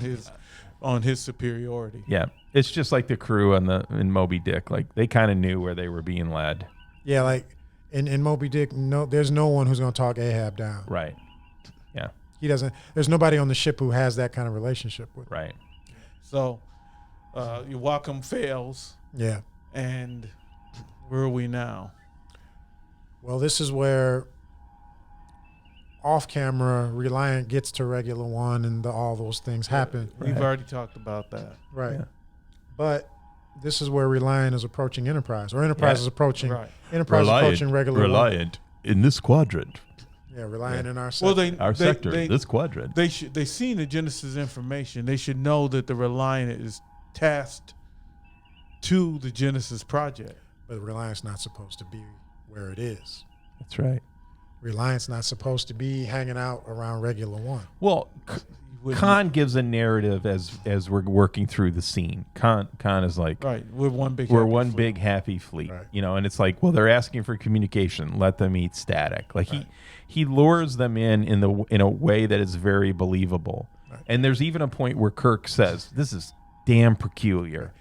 his superiority.
Yeah, it's just like the crew in Moby Dick. Like they kind of knew where they were being led.
Yeah, like in Moby Dick, there's no one who's going to talk Ahab down.
Right. Yeah.
He doesn't. There's nobody on the ship who has that kind of relationship with him.
Right.
So, Joachim fails,
Yeah.
and where are we now?
Well, this is where off camera Reliant gets to Regular One and all those things happen.
We've
Right.
already talked about that.
Right.
Yeah.
But this is where Reliant is approaching Enterprise, or Enterprise
Yeah.
is approaching
Right.
Enterprise is approaching Regular One.
in this quadrant.
Yeah, Reliant in our
Well,
sector.
this quadrant.
They seen the Genesis information. They should know that the Reliant is tasked to the Genesis project.
But Reliant's not supposed to be where it is.
That's right.
Reliant's not supposed to be hanging out around Regular One.
Well, Khan gives a narrative as we're working through the scene. Khan is like,
Right, we're one big
happy fleet,
Right.
and it's like, well, they're asking for communication. Let them eat static. Like
Right.
he lures them in a way that is very believable.
Right.
And there's even a point where Kirk says, "This is damn peculiar,"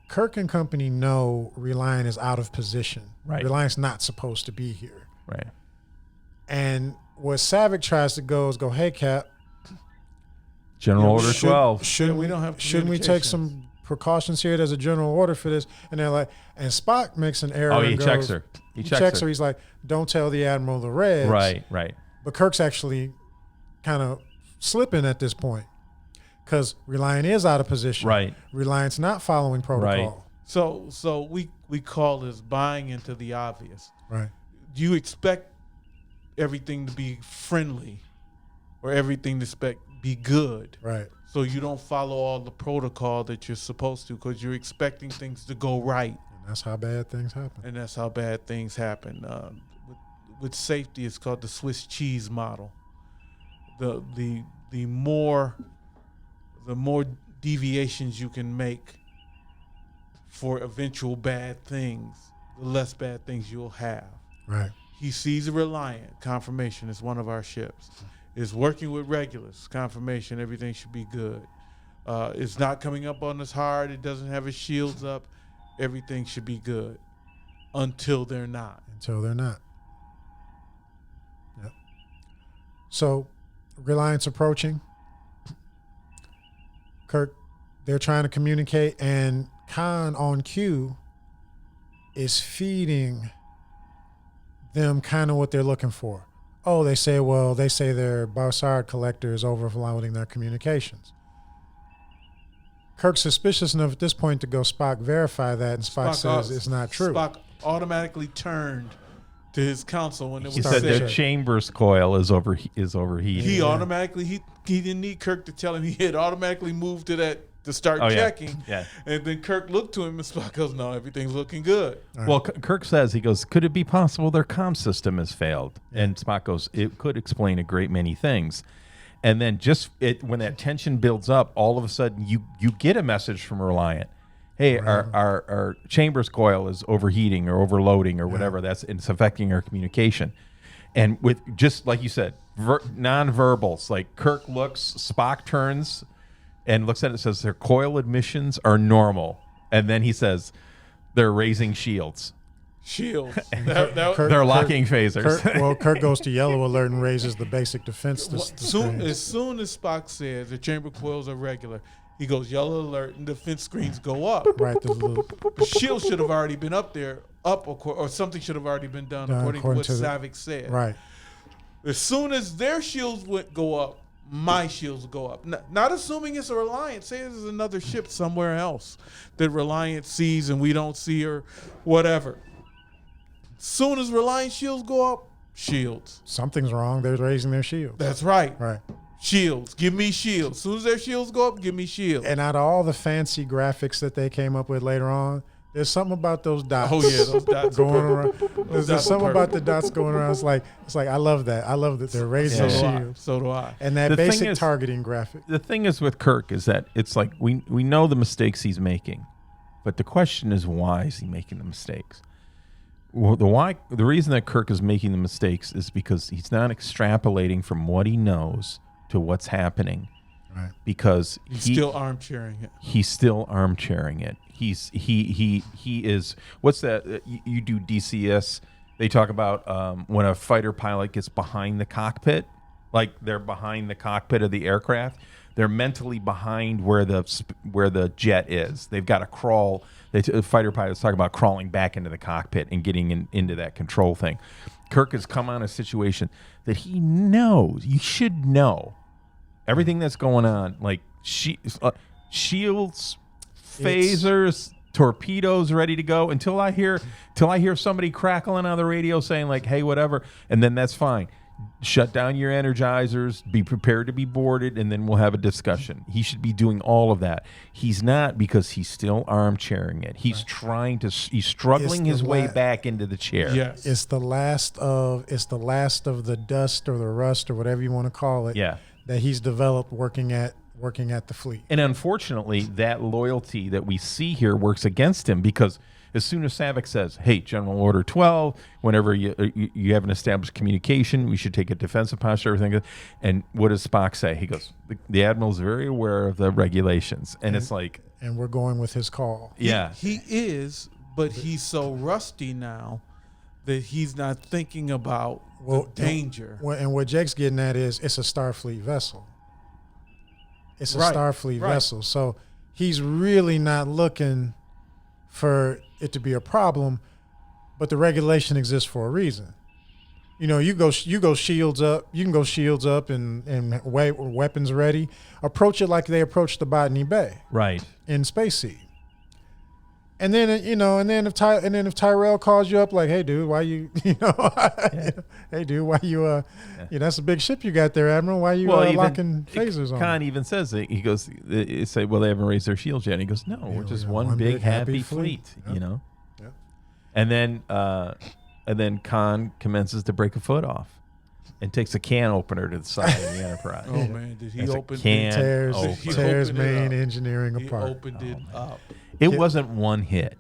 Kirk and company know Reliant is out of position.
Right.
Reliant's not supposed to be here.
Right.
And what Savick tries to go is go, hey, Cap.
General Order 12.
Shouldn't
we don't have
Shouldn't we take some precautions here? There's a general order for this. And they're like, and Spock makes an error.
Oh,
and
he
goes,
checks her. He checks her.
He's like, don't tell the Admiral the Reds.
Right.
But Kirk's actually kind of slipping at this point because Reliant is out of position.
Right.
Reliant's not following protocol.
So we call this buying into the obvious.
Right.
Do you expect everything to be friendly or everything to be good?
Right.
So you don't follow all the protocol that you're supposed to because you're expecting things to go right.
And that's how bad things happen.
And that's how bad things happen. With safety, it's called the Swiss cheese model. The more deviations you can make for eventual bad things, the less bad things you'll have.
Right.
He sees a Reliant, confirmation, it's one of our ships. Is working with Regulus, confirmation, everything should be good. It's not coming up on us hard, it doesn't have its shields up, everything should be good. until they're not.
Yep. So, Reliance approaching. Kirk, they're trying to communicate, and Khan on cue is feeding them kind of what they're looking for. Oh, they say their Barsard collector is overloading their communications. Kirk's suspicious enough at this point to go Spock verify that, and Spock says it's not true.
Spock automatically turned to his counsel when it was
He said the chambers coil is overheating.
He automatically he didn't need Kirk to tell him. He had automatically moved to start checking.
Yeah.
And then Kirk looked to him and Spock goes, "No, everything's looking good."
Right. Well, Kirk says, he goes, "Could it be possible their comm system has failed?" And Spock goes, "It could explain a great many things." And then when that tension builds up, all of a sudden you get a message from Reliant. Hey, our chambers coil is overheating or overloading or whatever. It's affecting our communication. And with just like you said, non-verbals, like Kirk looks, Spock turns and looks at it and says their coil emissions are normal. And then he says they're raising shields. They're locking phasers.
Kirk goes to yellow alert and raises the basic defense.
As soon as Spock says the chamber coils are regular, he goes yellow alert and defense screens go up.
Right.
The shield should have already been or something should have already been done according to what Savick said.
Right.
As soon as their shields go up, my shields go up. Not assuming it's a Reliant. Say there's another ship somewhere else that Reliant sees and we don't see, or whatever. As soon as Reliant shields go up, shields.
Something's wrong. They're raising their shields.
That's right.
Right.
Shields. Give me shields. As soon as their shields go up, give me shields.
And out of all the fancy graphics that they came up with later on, there's something about those dots.
Oh yeah, those dots
going around. There's something about the dots going around. It's like I love that. I love that they're raising shields.
So do I.
And that basic targeting graphic.
The thing is with Kirk is that it's like we know the mistakes he's making, but the question is, why is he making the mistakes? Well, the reason that Kirk is making the mistakes is because he's not extrapolating from what he knows to what's happening.
Right.
Because he's still armchairing it.
He's still armchairing it. He is. What's that? You do DCS. They talk about when a fighter pilot gets behind the cockpit, like they're behind the cockpit of the aircraft. They're mentally behind where the jet is. They've got to crawl. The fighter pilots talk about crawling back into the cockpit and getting into that control thing. Kirk has come on a situation that he knows. You should know everything that's going on, like shields, phasers, torpedoes ready to go. Until I hear somebody crackling on the radio saying like, "Hey, whatever," and then that's fine. Shut down your energizers, be prepared to be boarded, and then we'll have a discussion. He should be doing all of that. He's not, because he's still armchairing it. He's he's struggling his way back into the chair.
Yes.
It's the last of the dust or the rust or whatever you want to call it.
Yeah.
That he's developed working at the fleet.
And unfortunately, that loyalty that we see here works against him, because as soon as Savick says, "Hey, General Order 12, whenever you have an established communication, we should take a defensive posture," everything. And what does Spock say? He goes, "The Admiral's very aware of the regulations," and it's like,
and we're going with his call.
Yeah,
he is, but he's so rusty now that he's not thinking about the danger.
And what Jake's getting at is it's a Starfleet vessel. It's a Starfleet vessel, so he's really not looking for it to be a problem, but the regulation exists for a reason. You know, you go shields up. You can go shields up and weapons ready. Approach it like they approached the Botany Bay,
right, in
Space Seed. And then if Tyrell calls you up like, "Hey dude, why you hey dude, why you that's a big ship you got there, Admiral. Why you locking phasers on?"
Khan even says it. He goes, they say, "Well, they haven't raised their shields yet." And he goes, "No, we're just one big happy fleet." Yep. You know.
Yep.
And then Khan commences to break a foot off and takes a can opener to the side of the Enterprise.
Oh man, did he open
it? Tears main engineering apart.
He opened it up.
It wasn't one hit.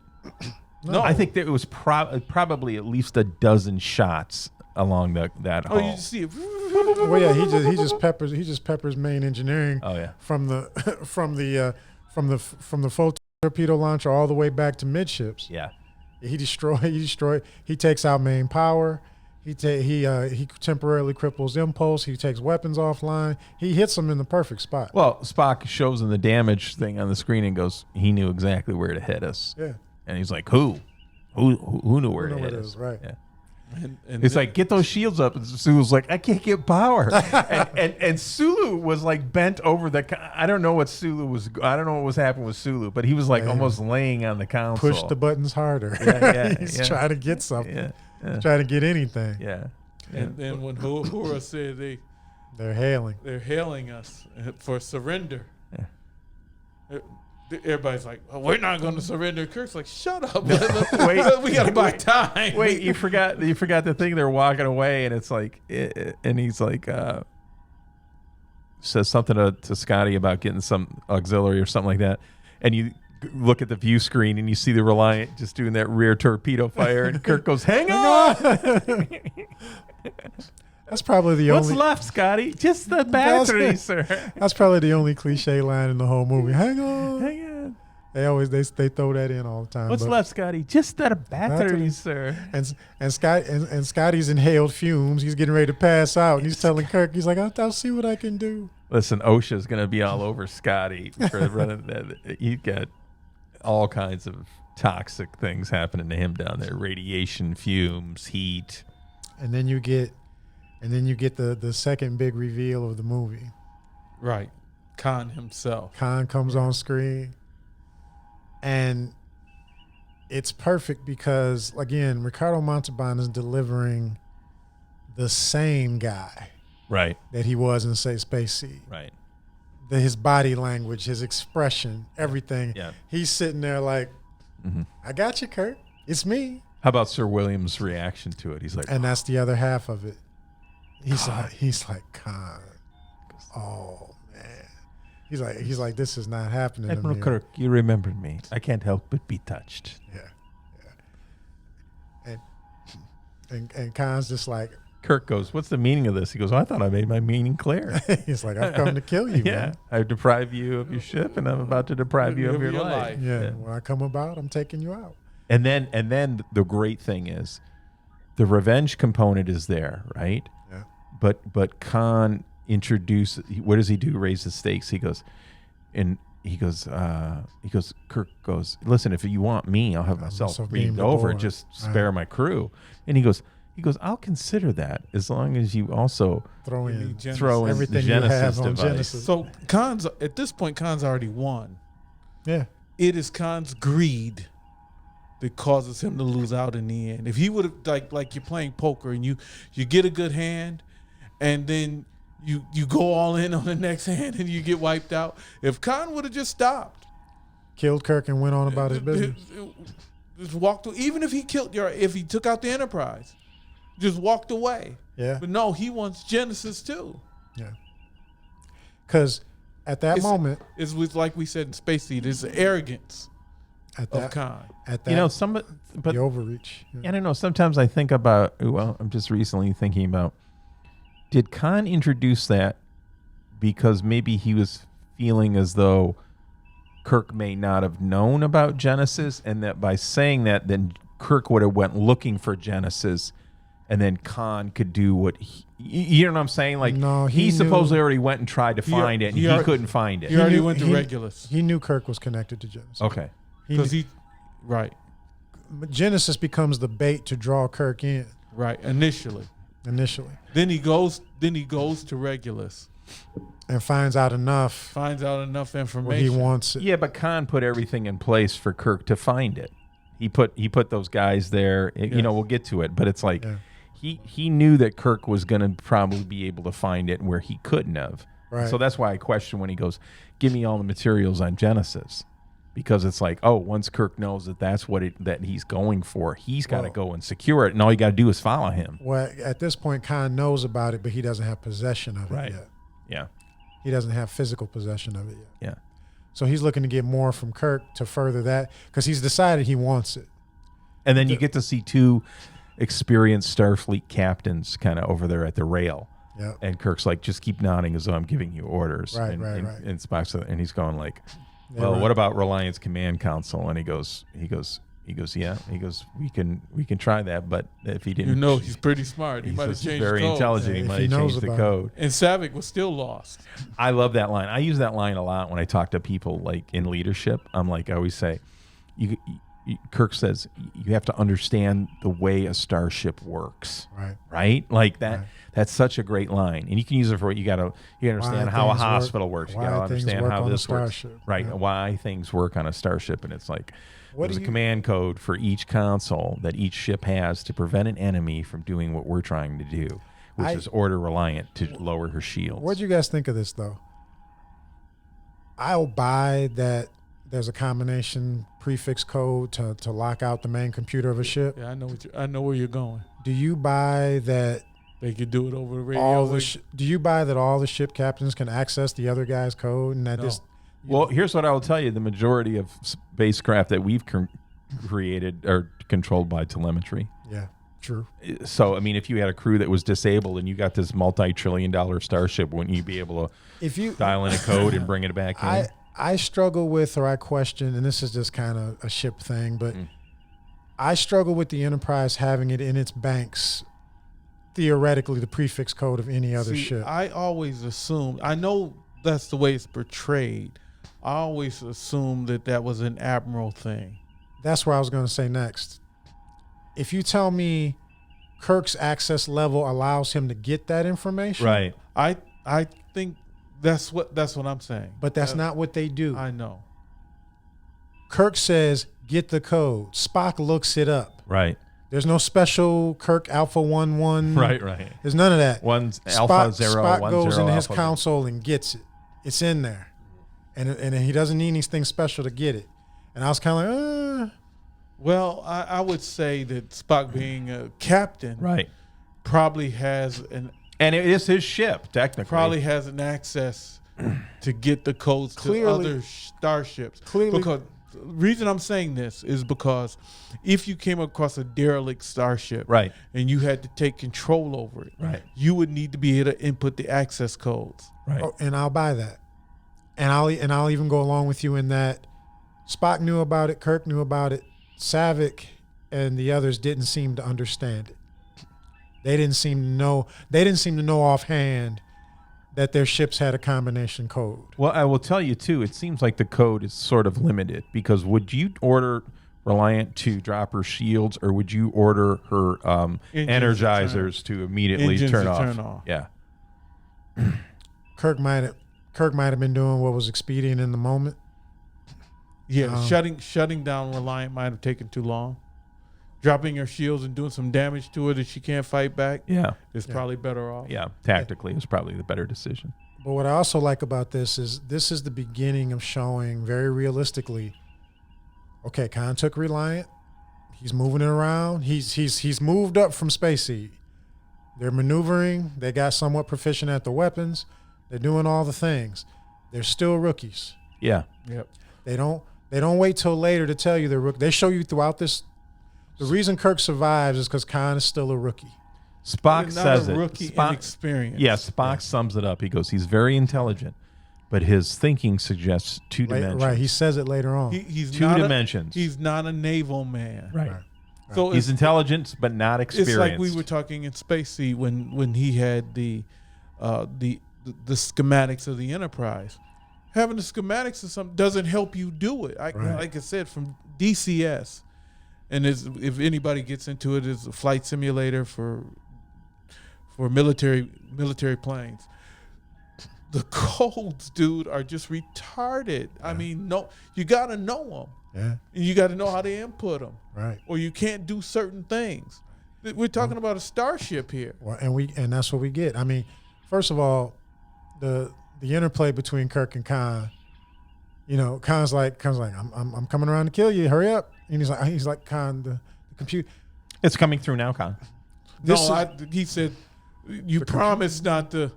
No, I think there was probably at least a dozen shots along that hull.
Oh, you just see it.
Well, yeah, he just peppers main engineering.
Oh yeah,
from the torpedo launcher all the way back to midships.
Yeah,
He destroyed. He takes out main power. He temporarily cripples Impulse. He takes weapons offline. He hits them in the perfect spot.
Well, Spock shows him the damage thing on the screen and goes, he knew exactly where to hit us.
Yeah.
And he's like, who? Who knew where to hit us?
Right.
Yeah.
And
It's like, get those shields up. And Sulu's like, I can't get power. and Sulu was like bent over I don't know what was happening with Sulu, but he was like almost laying on the console.
Push the buttons harder. He's trying to get something.
Yeah.
He's trying to get anything.
Yeah.
And then when Uhura said
they're hailing us for surrender.
Yeah.
Everybody's like, oh, we're not going to surrender. Kirk's like, shut up. Wait, we got to buy time.
Wait, you forgot the thing. They're walking away, and it's like, and he's like, says something to Scotty about getting some auxiliary or something like that. And you look at the view screen, and you see the Reliant just doing that rear torpedo fire, and Kirk goes, hang on.
That's probably the only.
What's left, Scotty? Just the battery, sir.
That's probably the only cliche line in the whole movie. Hang on.
Hang on.
They throw that in all the time.
What's left, Scotty? Just that battery, sir.
And Scotty's inhaled fumes. He's getting ready to pass out, and he's telling Kirk, he's like, I'll see what I can do.
Listen, OSHA's gonna be all over Scotty for running that. You got all kinds of toxic things happening to him down there: radiation, fumes, heat.
And then you get the second big reveal of the movie.
Right. Khan himself.
Khan comes on screen. And it's perfect because, again, Ricardo Montalban is delivering the same guy
Right.
that he was in, say, Space Seed.
Right.
His body language, his expression, everything.
Yeah.
He's sitting there like, I got you, Kirk. It's me.
How about Sir William's reaction to it? He's like,
And that's the other half of it. He's like, Khan. Oh man. He's like, this is not happening to
Admiral
me.
Kirk, you remembered me. I can't help but be touched.
Yeah. And Khan's just like,
Kirk goes, what's the meaning of this? He goes, I thought I made my meaning clear.
he's like, I've come to kill you,
Yeah.
man.
I deprive you of your ship, and I'm about to deprive you of your life.
Yeah. When I come about, I'm taking you out.
And then the great thing is the revenge component is there, right?
Yeah.
But Khan what does he do? Raise the stakes. He goes, Kirk goes, listen, if you want me, I'll have myself beamed over. Just spare my crew. And he goes, I'll consider that as long as you also
throw in
everything the Genesis device.
Genesis.
So at this point, Khan's already won.
Yeah.
It is Khan's greed that causes him to lose out in the end. If he would have like you're playing poker and you get a good hand, and then you go all in on the next hand and you get wiped out. If Khan would have just stopped,
killed Kirk and went on about his business,
just walked. Even if he if he took out the Enterprise, just walked away.
Yeah.
But no, he wants Genesis too.
Yeah. Because at that moment,
it's with, like we said in Space Seed, it's the arrogance of Khan.
At that,
but
the overreach.
Yeah. I don't know. Sometimes I think about. Well, I'm just recently thinking about. Did Khan introduce that because maybe he was feeling as though Kirk may not have known about Genesis, and that by saying that, then Kirk would have went looking for Genesis, and then Khan could do what you know what I'm saying? Like,
no,
he supposedly already went and tried to find it, and he couldn't find it.
He already went to Regulus.
He knew Kirk was connected to Genesis.
Okay.
Because right.
Genesis becomes the bait to draw Kirk in.
Right, initially. Then he goes to Regulus.
And finds out enough
information.
Where he wants it.
Yeah, but Khan put everything in place for Kirk to find it. He put those guys there.
Yes.
You know, we'll get to it, but it's like he knew that Kirk was going to probably be able to find it where he couldn't have.
Right.
So that's why I question when he goes, "Give me all the materials on Genesis," because it's like, oh, once Kirk knows that that's what that he's going for, he's got to go and secure it, and all you got to do is follow him.
Well, at this point, Khan knows about it, but he doesn't have possession of it yet.
Yeah.
He doesn't have physical possession of it yet.
Yeah.
So he's looking to get more from Kirk to further that, because he's decided he wants it.
And then you get to see two experienced Starfleet captains kind of over there at the rail.
Yeah.
And Kirk's like, just keep nodding as though I'm giving you orders.
Right.
And Spock's, and he's going like, well, what about Reliance Command Council? And he goes, He goes, yeah. He goes, we can try that, but if he didn't,
he's pretty smart. He might have changed
very
the code.
intelligent. He might have changed the code.
And Savick was still lost.
I love that line. I use that line a lot when I talk to people like in leadership. I always say, Kirk says, you have to understand the way a starship works. Right? Like that. Right. That's such a great line, and you can use it for what you understand how a hospital works. You got to understand how this works, right? Yeah. Why things work on a starship, and it's like there's a command code for each console that each ship has to prevent an enemy from doing what we're trying to do, which is order Reliant to lower her shields.
What do you guys think of this, though? I'll buy that there's a combination prefix code to lock out the main computer of a ship.
Yeah, I know where you're going.
Do you buy that?
They could do it over the radio.
Do you buy that all the ship captains can access the other guy's code and that
Well, here's what I will tell you: the majority of spacecraft that we've created are controlled by telemetry.
Yeah, true.
So, I mean, if you had a crew that was disabled and you got this multi-trillion-dollar starship, wouldn't you be able to dial in a code and bring it back in?
I struggle with, or I question, and this is just kind of a ship thing, but I struggle with the Enterprise having it in its banks. Theoretically, the prefix code of any other ship.
I always assumed, I know that's the way it's portrayed. I always assumed that was an Admiral thing.
That's where I was going to say next. If you tell me Kirk's access level allows him to get that information,
right?
I think that's what I'm saying.
But that's not what they do.
I know.
Kirk says, "Get the code." Spock looks it up.
Right.
There's no special Kirk Alpha 1-1.
Right.
There's none of that.
Alpha 0,
Spock
1
goes
0,
into his
Alpha
console and gets it. It's in there. And he doesn't need anything special to get it. And I was kind of like,
Well, I would say that Spock being a captain probably has
and it is his ship, technically.
Probably has an access to get the codes to other starships. Because the reason I'm saying this is because if you came across a derelict starship and you had to take control over it, you would need to be able to input the access codes.
Right.
Oh, and I'll buy that. And I'll even go along with you in that Spock knew about it, Kirk knew about it, Savick and the others didn't seem to understand it. They didn't seem to know offhand that their ships had a combination code.
Well, I will tell you, too, it seems like the code is sort of limited because would you order Reliant to drop her shields or would you order her energizers to immediately turn off? Yeah.
Kirk might have been doing what was expedient in the moment.
Yeah, shutting down Reliant might have taken too long. Dropping her shields and doing some damage to her that she can't fight back is probably better off.
Yeah, tactically is probably the better decision.
But what I also like about this is the beginning of showing very realistically, okay, Khan took Reliant. He's moving it around. He's moved up from Space Seed. They're maneuvering. They got somewhat proficient at the weapons. They're doing all the things. They're still rookies.
Yeah.
Yep.
They don't wait till later to tell you they're rookies. They show you throughout this. The reason Kirk survives is because Khan is still a rookie.
Spock says it.
Rookie inexperience.
Yeah, Spock sums it up. He goes, he's very intelligent, but his thinking suggests two dimensions.
Right, he says it later on.
He's
two dimensions.
He's not a naval man.
Right. So he's intelligent, but not experienced.
It's like we were talking in Space Seed when he had the schematics of the Enterprise. Having the schematics of something doesn't help you do it. Like I said, from DCS. And if anybody gets into it, it's a flight simulator for military planes. The codes, dude, are just retarded. Yeah. I mean, you got to know them.
Yeah.
And you got to know how to input them.
Right.
Or you can't do certain things. We're talking about a starship here.
Well, and that's what we get. I mean, first of all, the interplay between Kirk and Khan. You know, Khan's like, I'm coming around to kill you. Hurry up. And he's like, Khan, the computer.
It's coming through now, Khan.
He said, you promised not to.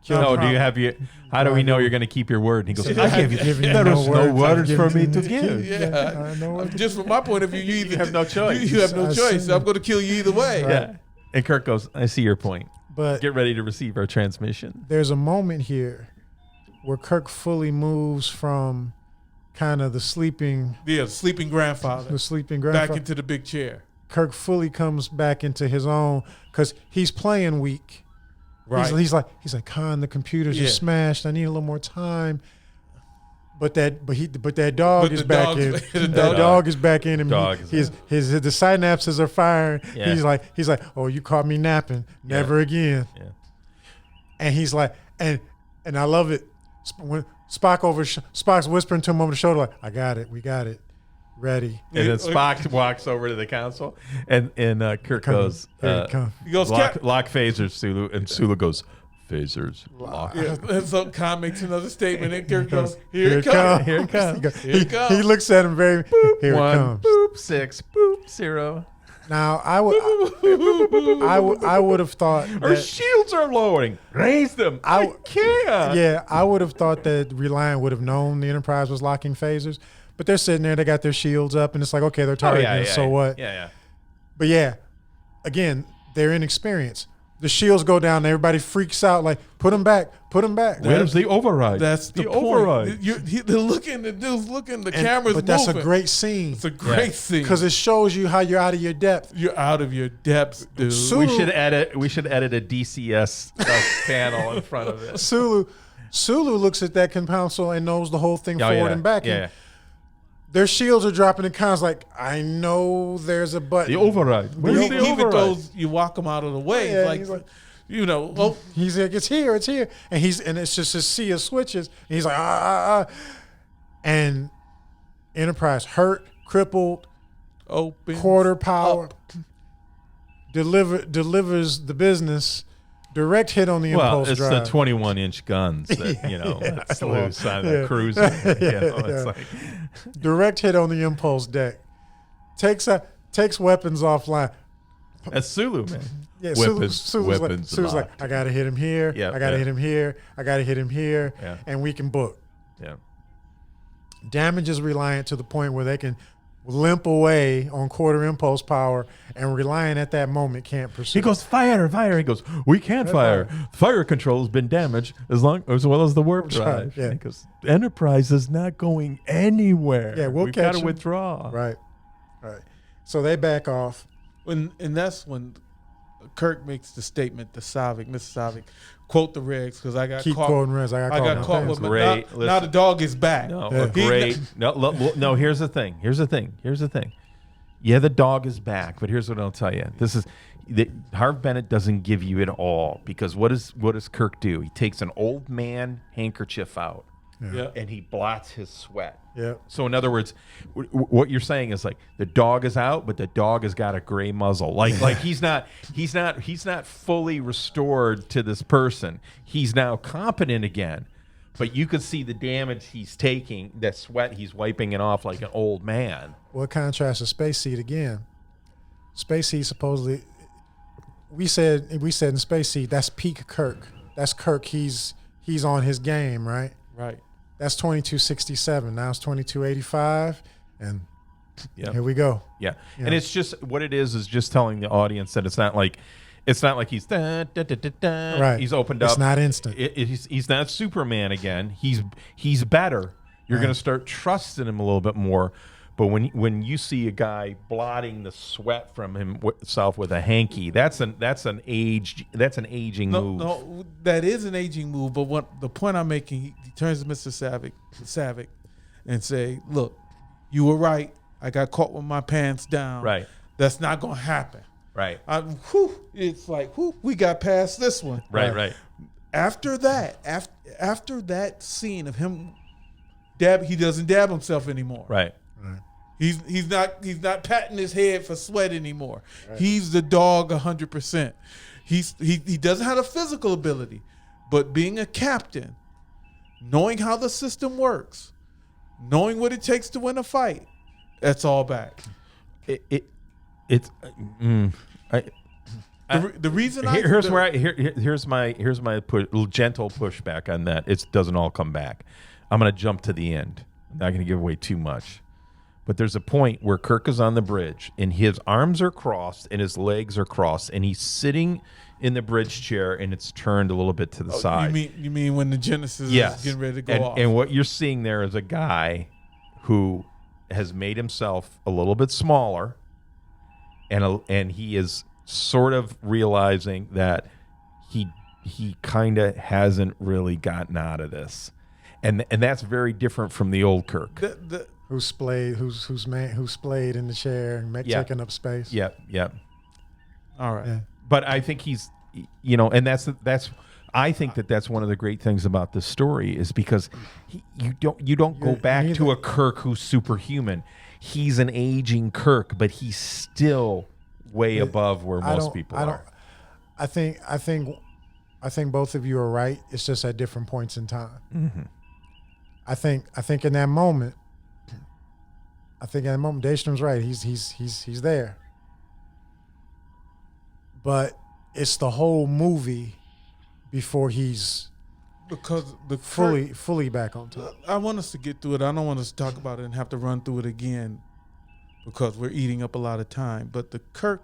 No, do you have your? How do we know you're going to keep your word? And he goes, I gave you. There is no words for me to give.
Yeah, just from my point of view, you
have no choice.
You have no choice. I'm going to kill you either way.
Right. Yeah. And Kirk goes, I see your point.
But
get ready to receive our transmission.
There's a moment here where Kirk fully moves from kind of the sleeping
grandfather.
The sleeping grandfather.
Back into the big chair.
Kirk fully comes back into his own because he's playing weak.
Right.
He's like, Khan, the computers are smashed. I need a little more time. But that dog is back in. That dog is back in, and the synapses are firing. Yeah. He's like, oh, you caught me napping. Never again.
Yeah.
And he's like, and I love it when Spock's whispering to him over the shoulder, like, I got it, we got it, ready.
And then Spock walks over to the console, and Kirk goes,
he goes,
lock phasers, Sulu, and Sulu goes, phasers lock.
Yeah, and so Khan makes another statement, and Kirk goes, here it comes.
Here it comes.
He looks at him very, boop, here
one,
it comes.
Boop, 6, boop, 0.
Now I would have thought
our shields are lowering. Raise them. I can't.
Yeah, I would have thought that Reliant would have known the Enterprise was locking phasers, but they're sitting there. They got their shields up, and it's like, okay, they're targeting. So what?
Yeah.
But yeah, again, they're inexperienced. The shields go down, and everybody freaks out. Like, put them back.
Where's the override?
That's the override. They're looking. The dude's looking. The camera's moving.
But that's a great scene.
It's a great scene
because it shows you how you're out of your depth.
You're out of your depths, dude.
We should edit a DCS panel in front of it.
Sulu looks at that console and knows the whole thing forward and back.
Yeah.
Their shields are dropping, and Khan's like, I know there's a button.
The override.
Where's the override? Goes, you walk him out of the way.
Yeah,
he's like, you know. Oh.
He's like, it's here. And it's just a sea of switches. And he's like, And Enterprise hurt, crippled,
open,
quarter power, delivers the business. Direct hit on the impulse drive.
Well, it's the 21-inch guns that, that's loose on the cruiser. It's like
direct hit on the impulse deck. Takes weapons offline.
That's Sulu, man.
Yeah, Sulu's like, I got to hit him here. I got to hit him here. I got to hit him here.
Yeah.
And we can book.
Yeah.
Damage is Reliant to the point where they can limp away on quarter impulse power, and Reliant at that moment can't pursue.
He goes, fire. He goes, we can't fire. Fire control has been damaged as well as the warp drive.
Yeah.
Because Enterprise is not going anywhere.
Yeah, we've
got to withdraw.
Right. So they back off.
And that's when Kirk makes the statement to Mr. Savik, quote the regs because I got
keep
caught.
quoting regs. I got caught
with my. Now the dog is back.
No, great. No. Here's the thing. Yeah, the dog is back, but here's what I'll tell you. Harv Bennett doesn't give you it all because what does Kirk do? He takes an old man handkerchief out, and he blots his sweat.
Yeah.
So in other words, what you're saying is like the dog is out, but the dog has got a gray muzzle. Like he's not fully restored to this person. He's now competent again, but you could see the damage he's taking. That sweat, he's wiping it off like an old man.
Well, contrast to Space Seed again. Space Seed supposedly, we said in Space Seed that's peak Kirk. That's Kirk. He's on his game, right?
Right.
That's 2267. Now it's 2285, and here we go.
Yeah, and it's just what it is just telling the audience that it's not like he's
right.
He's opened up.
It's not instant.
He's not Superman again. He's better. You're going to start trusting him a little bit more. But when you see a guy blotting the sweat from himself with a hanky, that's an aging move.
No, that is an aging move. But the point I'm making, he turns to Mr. Savik, and say, "Look, you were right. I got caught with my pants down.
Right.
That's not gonna happen.
Right.
It's like, we got past this one.
Right.
After that scene of him he doesn't dab himself anymore.
Right.
He's not patting his head for sweat anymore. Right. He's the dog 100%. He doesn't have a physical ability, but being a captain, knowing how the system works, knowing what it takes to win a fight, that's all back.
The
reason
here's my gentle pushback on that. It doesn't all come back. I'm going to jump to the end. I'm not going to give away too much. But there's a point where Kirk is on the bridge and his arms are crossed and his legs are crossed and he's sitting in the bridge chair and it's turned a little bit to the side.
You mean when the Genesis is getting ready to go off?
And what you're seeing there is a guy who has made himself a little bit smaller, and he is sort of realizing that he kind of hasn't really gotten out of this, and that's very different from the old Kirk.
Who's splayed in the chair and taking up space.
Yep.
All right.
Yeah.
But I think he's, and I think that's one of the great things about this story is because you don't go back to a Kirk who's superhuman. He's an aging Kirk, but he's still way above where most people are.
I think both of you are right. It's just at different points in time.
Mm-hmm.
I think in that moment, Daystром's right. He's there. But it's the whole movie before he's
because the
fully back on top.
I want us to get through it. I don't want us to talk about it and have to run through it again because we're eating up a lot of time. But the Kirk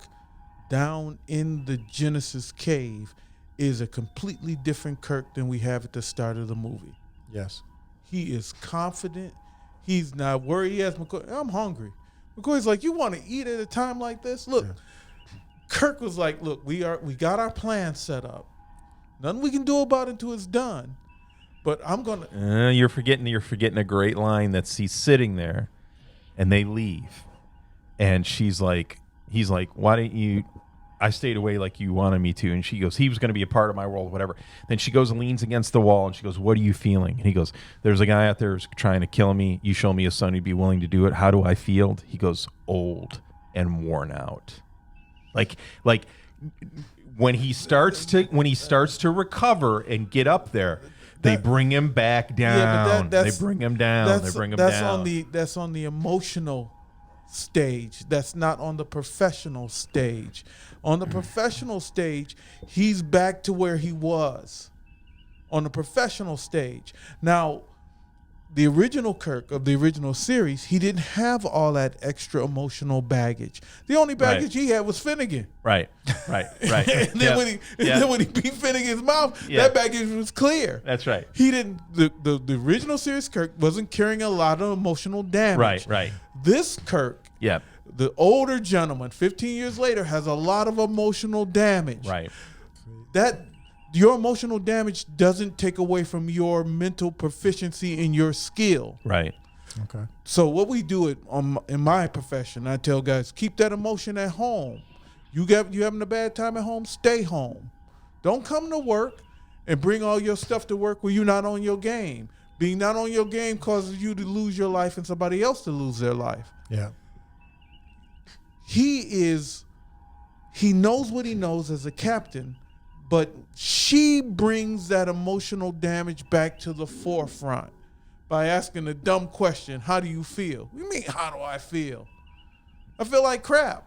down in the Genesis cave is a completely different Kirk than we have at the start of the movie.
Yes.
He is confident. He's not worried. He asks McCoy, I'm hungry. McCoy's like, you want to eat at a time like this? Look, Kirk was like, look, we got our plan set up. Nothing we can do about it until it's done. But I'm gonna.
You're forgetting a great line that's he's sitting there, and they leave, and he's like, why didn't you? I stayed away like you wanted me to. And she goes, he was going to be a part of my world, whatever. Then she goes and leans against the wall, and she goes, what are you feeling? And he goes, there's a guy out there who's trying to kill me. You show me a son who'd be willing to do it. How do I feel? He goes, old and worn out. Like when he starts to recover and get up there, they bring him back down. They bring him down.
That's on the emotional stage. That's not on the professional stage. On the professional stage, he's back to where he was. On the professional stage. Now, the original Kirk of the original series, he didn't have all that extra emotional baggage. The only baggage he had was Finnegan.
Right.
And then when he beat Finnegan's mouth, that baggage was clear.
That's right.
He didn't. The original series Kirk wasn't carrying a lot of emotional damage.
Right.
This Kirk, the older gentleman, 15 years later, has a lot of emotional damage.
Right.
That your emotional damage doesn't take away from your mental proficiency and your skill.
Right.
Okay.
So what we do in my profession, I tell guys, keep that emotion at home. You having a bad time at home, stay home. Don't come to work and bring all your stuff to work where you're not on your game. Being not on your game causes you to lose your life and somebody else to lose their life.
Yeah.
He knows what he knows as a captain, but she brings that emotional damage back to the forefront by asking a dumb question, how do you feel? What do you mean, how do I feel? I feel like crap.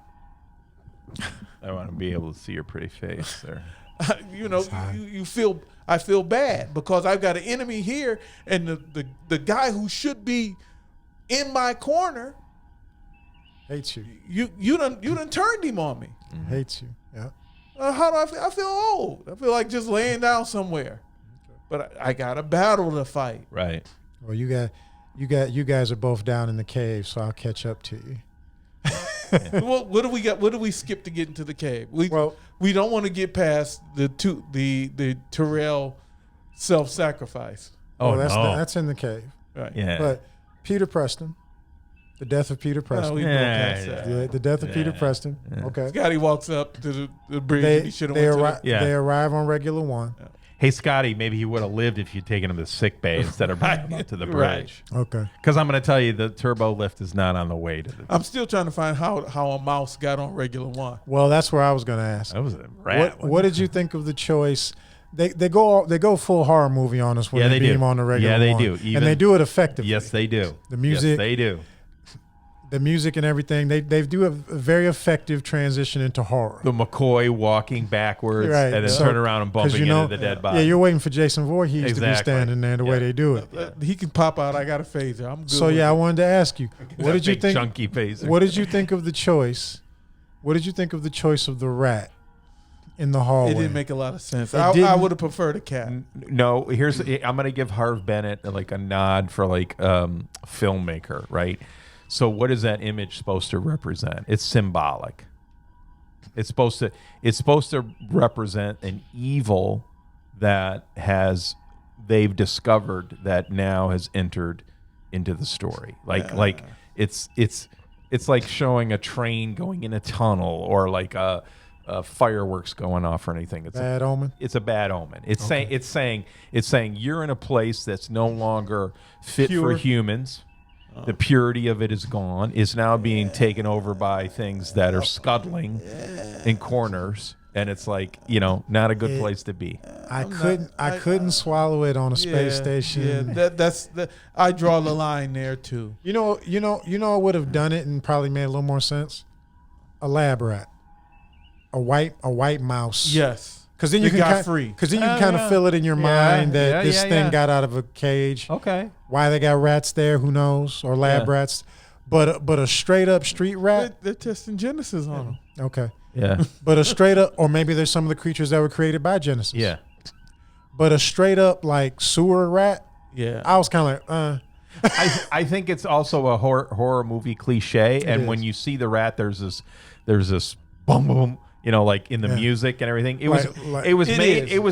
I want to be able to see your pretty face there.
I feel bad because I've got an enemy here, and the guy who should be in my corner
hates you.
You done turned him on me.
Mm-hmm. Hates you. Yeah.
How do I feel? I feel old. I feel like just laying down somewhere. But I got a battle to fight.
Right.
Well, you guys are both down in the cave, so I'll catch up to you.
What do we got? What do we skip to get into the cave? We don't want to get past the Terrell self-sacrifice.
Oh, that's in the cave.
Right.
Yeah.
But Peter Preston, the death of Peter Preston. The death of Peter Preston.
Yeah.
Okay.
Scotty walks up to the bridge. They
arrive on Regular One.
Yeah.
Hey, Scotty, maybe he would have lived if you'd taken him to sick bay instead of bringing him up to the bridge.
Right. Okay.
Because I'm going to tell you, the turbo lift is not on the way to the.
I'm still trying to find how a mouse got on Regular One.
Well, that's where I was going to ask.
That was a rat.
What did you think of the choice? They go full horror movie on us when they beam on the Regular One.
Yeah, they do.
And they do it effectively.
Yes, they do.
The music.
Yes, they do.
The music and everything, they do a very effective transition into horror.
The McCoy walking backwards and then turn around and bumping into the dead body.
Yeah, you're waiting for Jason Voorhees to be standing there the way they do it.
He can pop out. I got a phaser. I'm good.
So I wanted to ask you, what did you think?
Chunky phaser.
What did you think of the choice? What did you think of the choice of the rat in the hallway.
It didn't make a lot of sense. I would have preferred a cat.
No, I'm going to give Harv Bennett like a nod for like filmmaker, right? So what is that image supposed to represent? It's symbolic. It's supposed to represent an evil that they've discovered that now has entered into the story. Like it's like showing a train going in a tunnel or like a fireworks going off or anything. It's
bad omen.
It's a bad omen. It's saying you're in a place that's no longer fit for humans. The purity of it is gone. It's now being taken over by things that are scuttling in corners, and it's like, not a good place to be.
I couldn't swallow it on a space station.
Yeah, I draw the line there too.
You know, I would have done it and probably made a little more sense. A lab rat. A white mouse.
Yes,
because then you can kind of feel it in your mind that this thing got out of a cage.
Okay,
why they got rats there? Who knows? Or lab rats, but a straight up street rat.
They're testing Genesis on them.
Okay,
yeah,
but a straight up, or maybe there's some of the creatures that were created by Genesis.
Yeah,
but a straight up like sewer rat.
Yeah,
I was kind of like,
I think it's also a horror movie cliche, and when you see the rat, there's this boom boom. Like in the music and everything, it was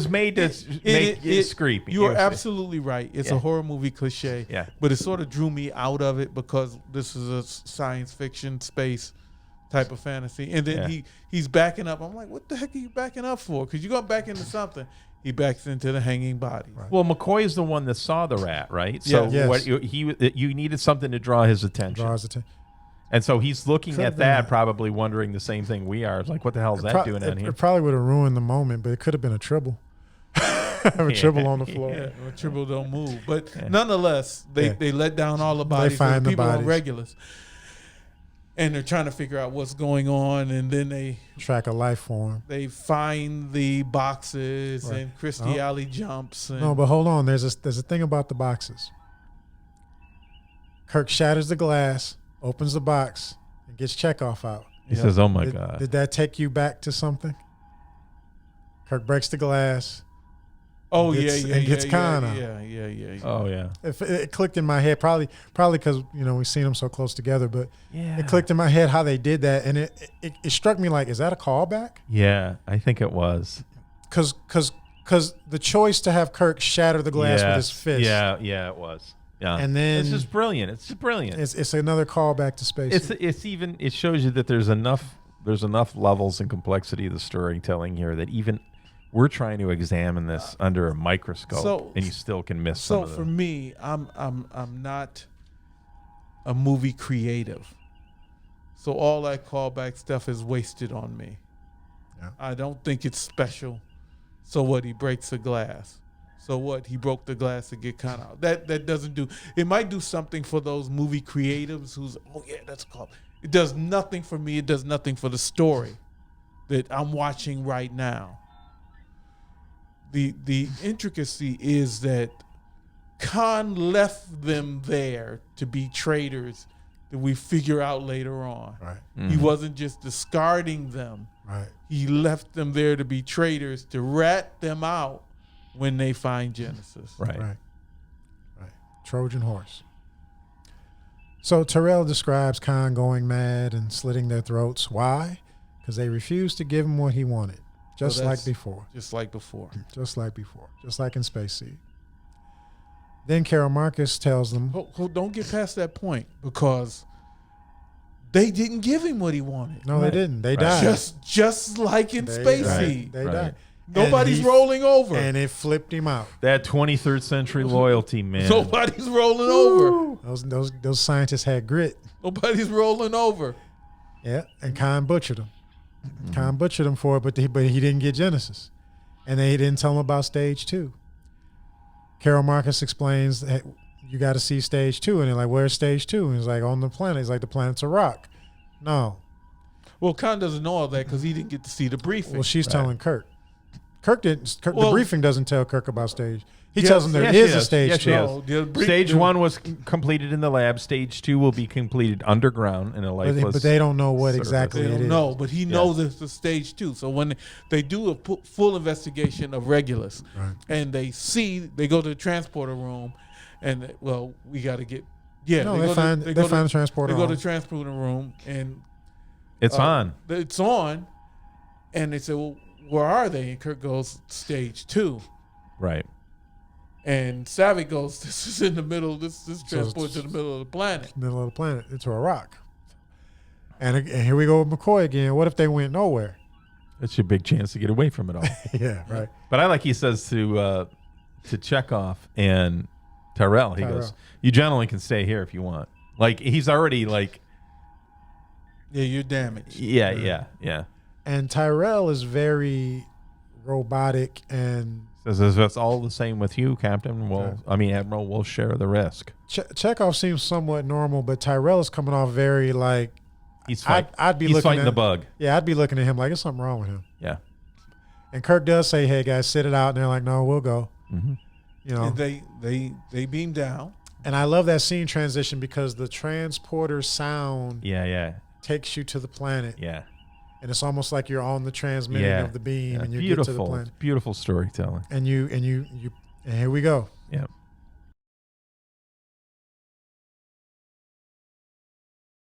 made to make it creepy.
You are absolutely right. It's a horror movie cliche.
Yeah,
but it sort of drew me out of it because this is a science fiction space type of fantasy. And then he's backing up. I'm like, what the heck are you backing up for? Because you're going back into something. He backs into the hanging bodies.
Right. Well, McCoy is the one that saw the rat, right? So you needed something to draw his attention. And so he's looking at that, probably wondering the same thing we are. It's like, what the hell is that doing down here?
It probably would have ruined the moment, but it could have been a tribble. Have a tribble on the floor.
Yeah, a tribble don't move. But nonetheless, they let down all the bodies. They find the people on Regulus. And they're trying to figure out what's going on. And then they
track a life form.
They find the boxes and Christy Alley jumps.
No, but hold on. There's a thing about the boxes. Kirk shatters the glass, opens the box, and gets Chekhov out.
He says, "Oh my God!"
Did that take you back to something? Kirk breaks the glass.
Oh
and gets Khan out.
Yeah.
Oh yeah.
It clicked in my head, probably because we've seen them so close together. But it clicked in my head how they did that, and it struck me like, is that a callback?
Yeah, I think it was.
Because the choice to have Kirk shatter the glass with his fist.
Yeah, it was. Yeah.
And then
it's just brilliant. It's just brilliant.
It's another callback to space.
It shows you that there's enough levels and complexity of the storytelling here that even we're trying to examine this under a microscope, and you still can miss some of them.
So for me, I'm not a movie creative. So all that callback stuff is wasted on me. Yeah. I don't think it's special. So what? He breaks the glass. So what? He broke the glass to get Khan out. That doesn't do. It might do something for those movie creatives who's, that's called. It does nothing for me. It does nothing for the story that I'm watching right now. The intricacy is that Khan left them there to be traitors that we figure out later on.
Right.
Mm-hmm. He wasn't just discarding them.
Right.
He left them there to be traitors, to rat them out when they find Genesis.
Right. Trojan horse. So Terrell describes Khan going mad and slitting their throats. Why? Because they refused to give him what he wanted. Just like before.
Just like before.
Just like in Space Seed. Then Carol Marcus tells them...
Don't get past that point, because they didn't give him what he wanted.
No, they didn't. They died.
Just like in Space Seed.
They died.
Nobody's rolling over.
And it flipped him out.
That 23rd century loyalty, man.
Nobody's rolling over.
Those scientists had grit.
Nobody's rolling over.
Yeah, and Khan butchered him. Khan butchered him for it, but he didn't get Genesis. And he didn't tell him about Stage 2. Carol Marcus explains that you got to see Stage 2. And they're like, where's Stage 2? And he's like, on the planet. He's like, the planet's a rock. No.
Well, Khan doesn't know all that because he didn't get to see the briefing.
Well, she's telling Kirk. Kirk didn't. The briefing doesn't tell Kirk about stage. He tells him there
yes,
is a stage
yes,
2.
No, stage 1 was completed in the lab. Stage 2 will be completed underground in a lifeless.
But they don't know what
surface.
exactly
They
it
don't
is.
know, but he knows it's a stage 2. So when they do a full investigation of Regulus, and they go to the transporter room, and we got to get
they find the transporter.
They go to the transporter room, and
it's on.
It's on, and they say, "Well, where are they?" And Kirk goes, "Stage 2."
Right.
And Savvy goes, "This is in the middle. This transport to the middle of the planet.
Middle of the planet, into a rock." And here we go with McCoy again. What if they went nowhere?
That's your big chance to get away from it all.
Yeah, right.
But I like he says to Chekhov and Tyrell. He goes, "You gentlemen can stay here if you want." Like he's already like,
"Yeah, you're damaged."
Yeah.
And Tyrell is very robotic and
says, "If that's all the same with you, Captain, Admiral, we'll share the risk."
Chekhov seems somewhat normal, but Tyrell is coming off very like
he's fighting.
He's
fighting the bug.
Yeah, I'd be looking at him like there's something wrong with him.
Yeah.
And Kirk does say, "Hey guys, sit it out," and they're like, "No, we'll go."
Mm-hmm.
You know,
and they beam down.
And I love that scene transition because the transporter sound takes you to the planet.
Yeah.
And it's almost like you're on the transmitting of the beam and you get to the planet.
Beautiful storytelling.
And here we go.
Yeah.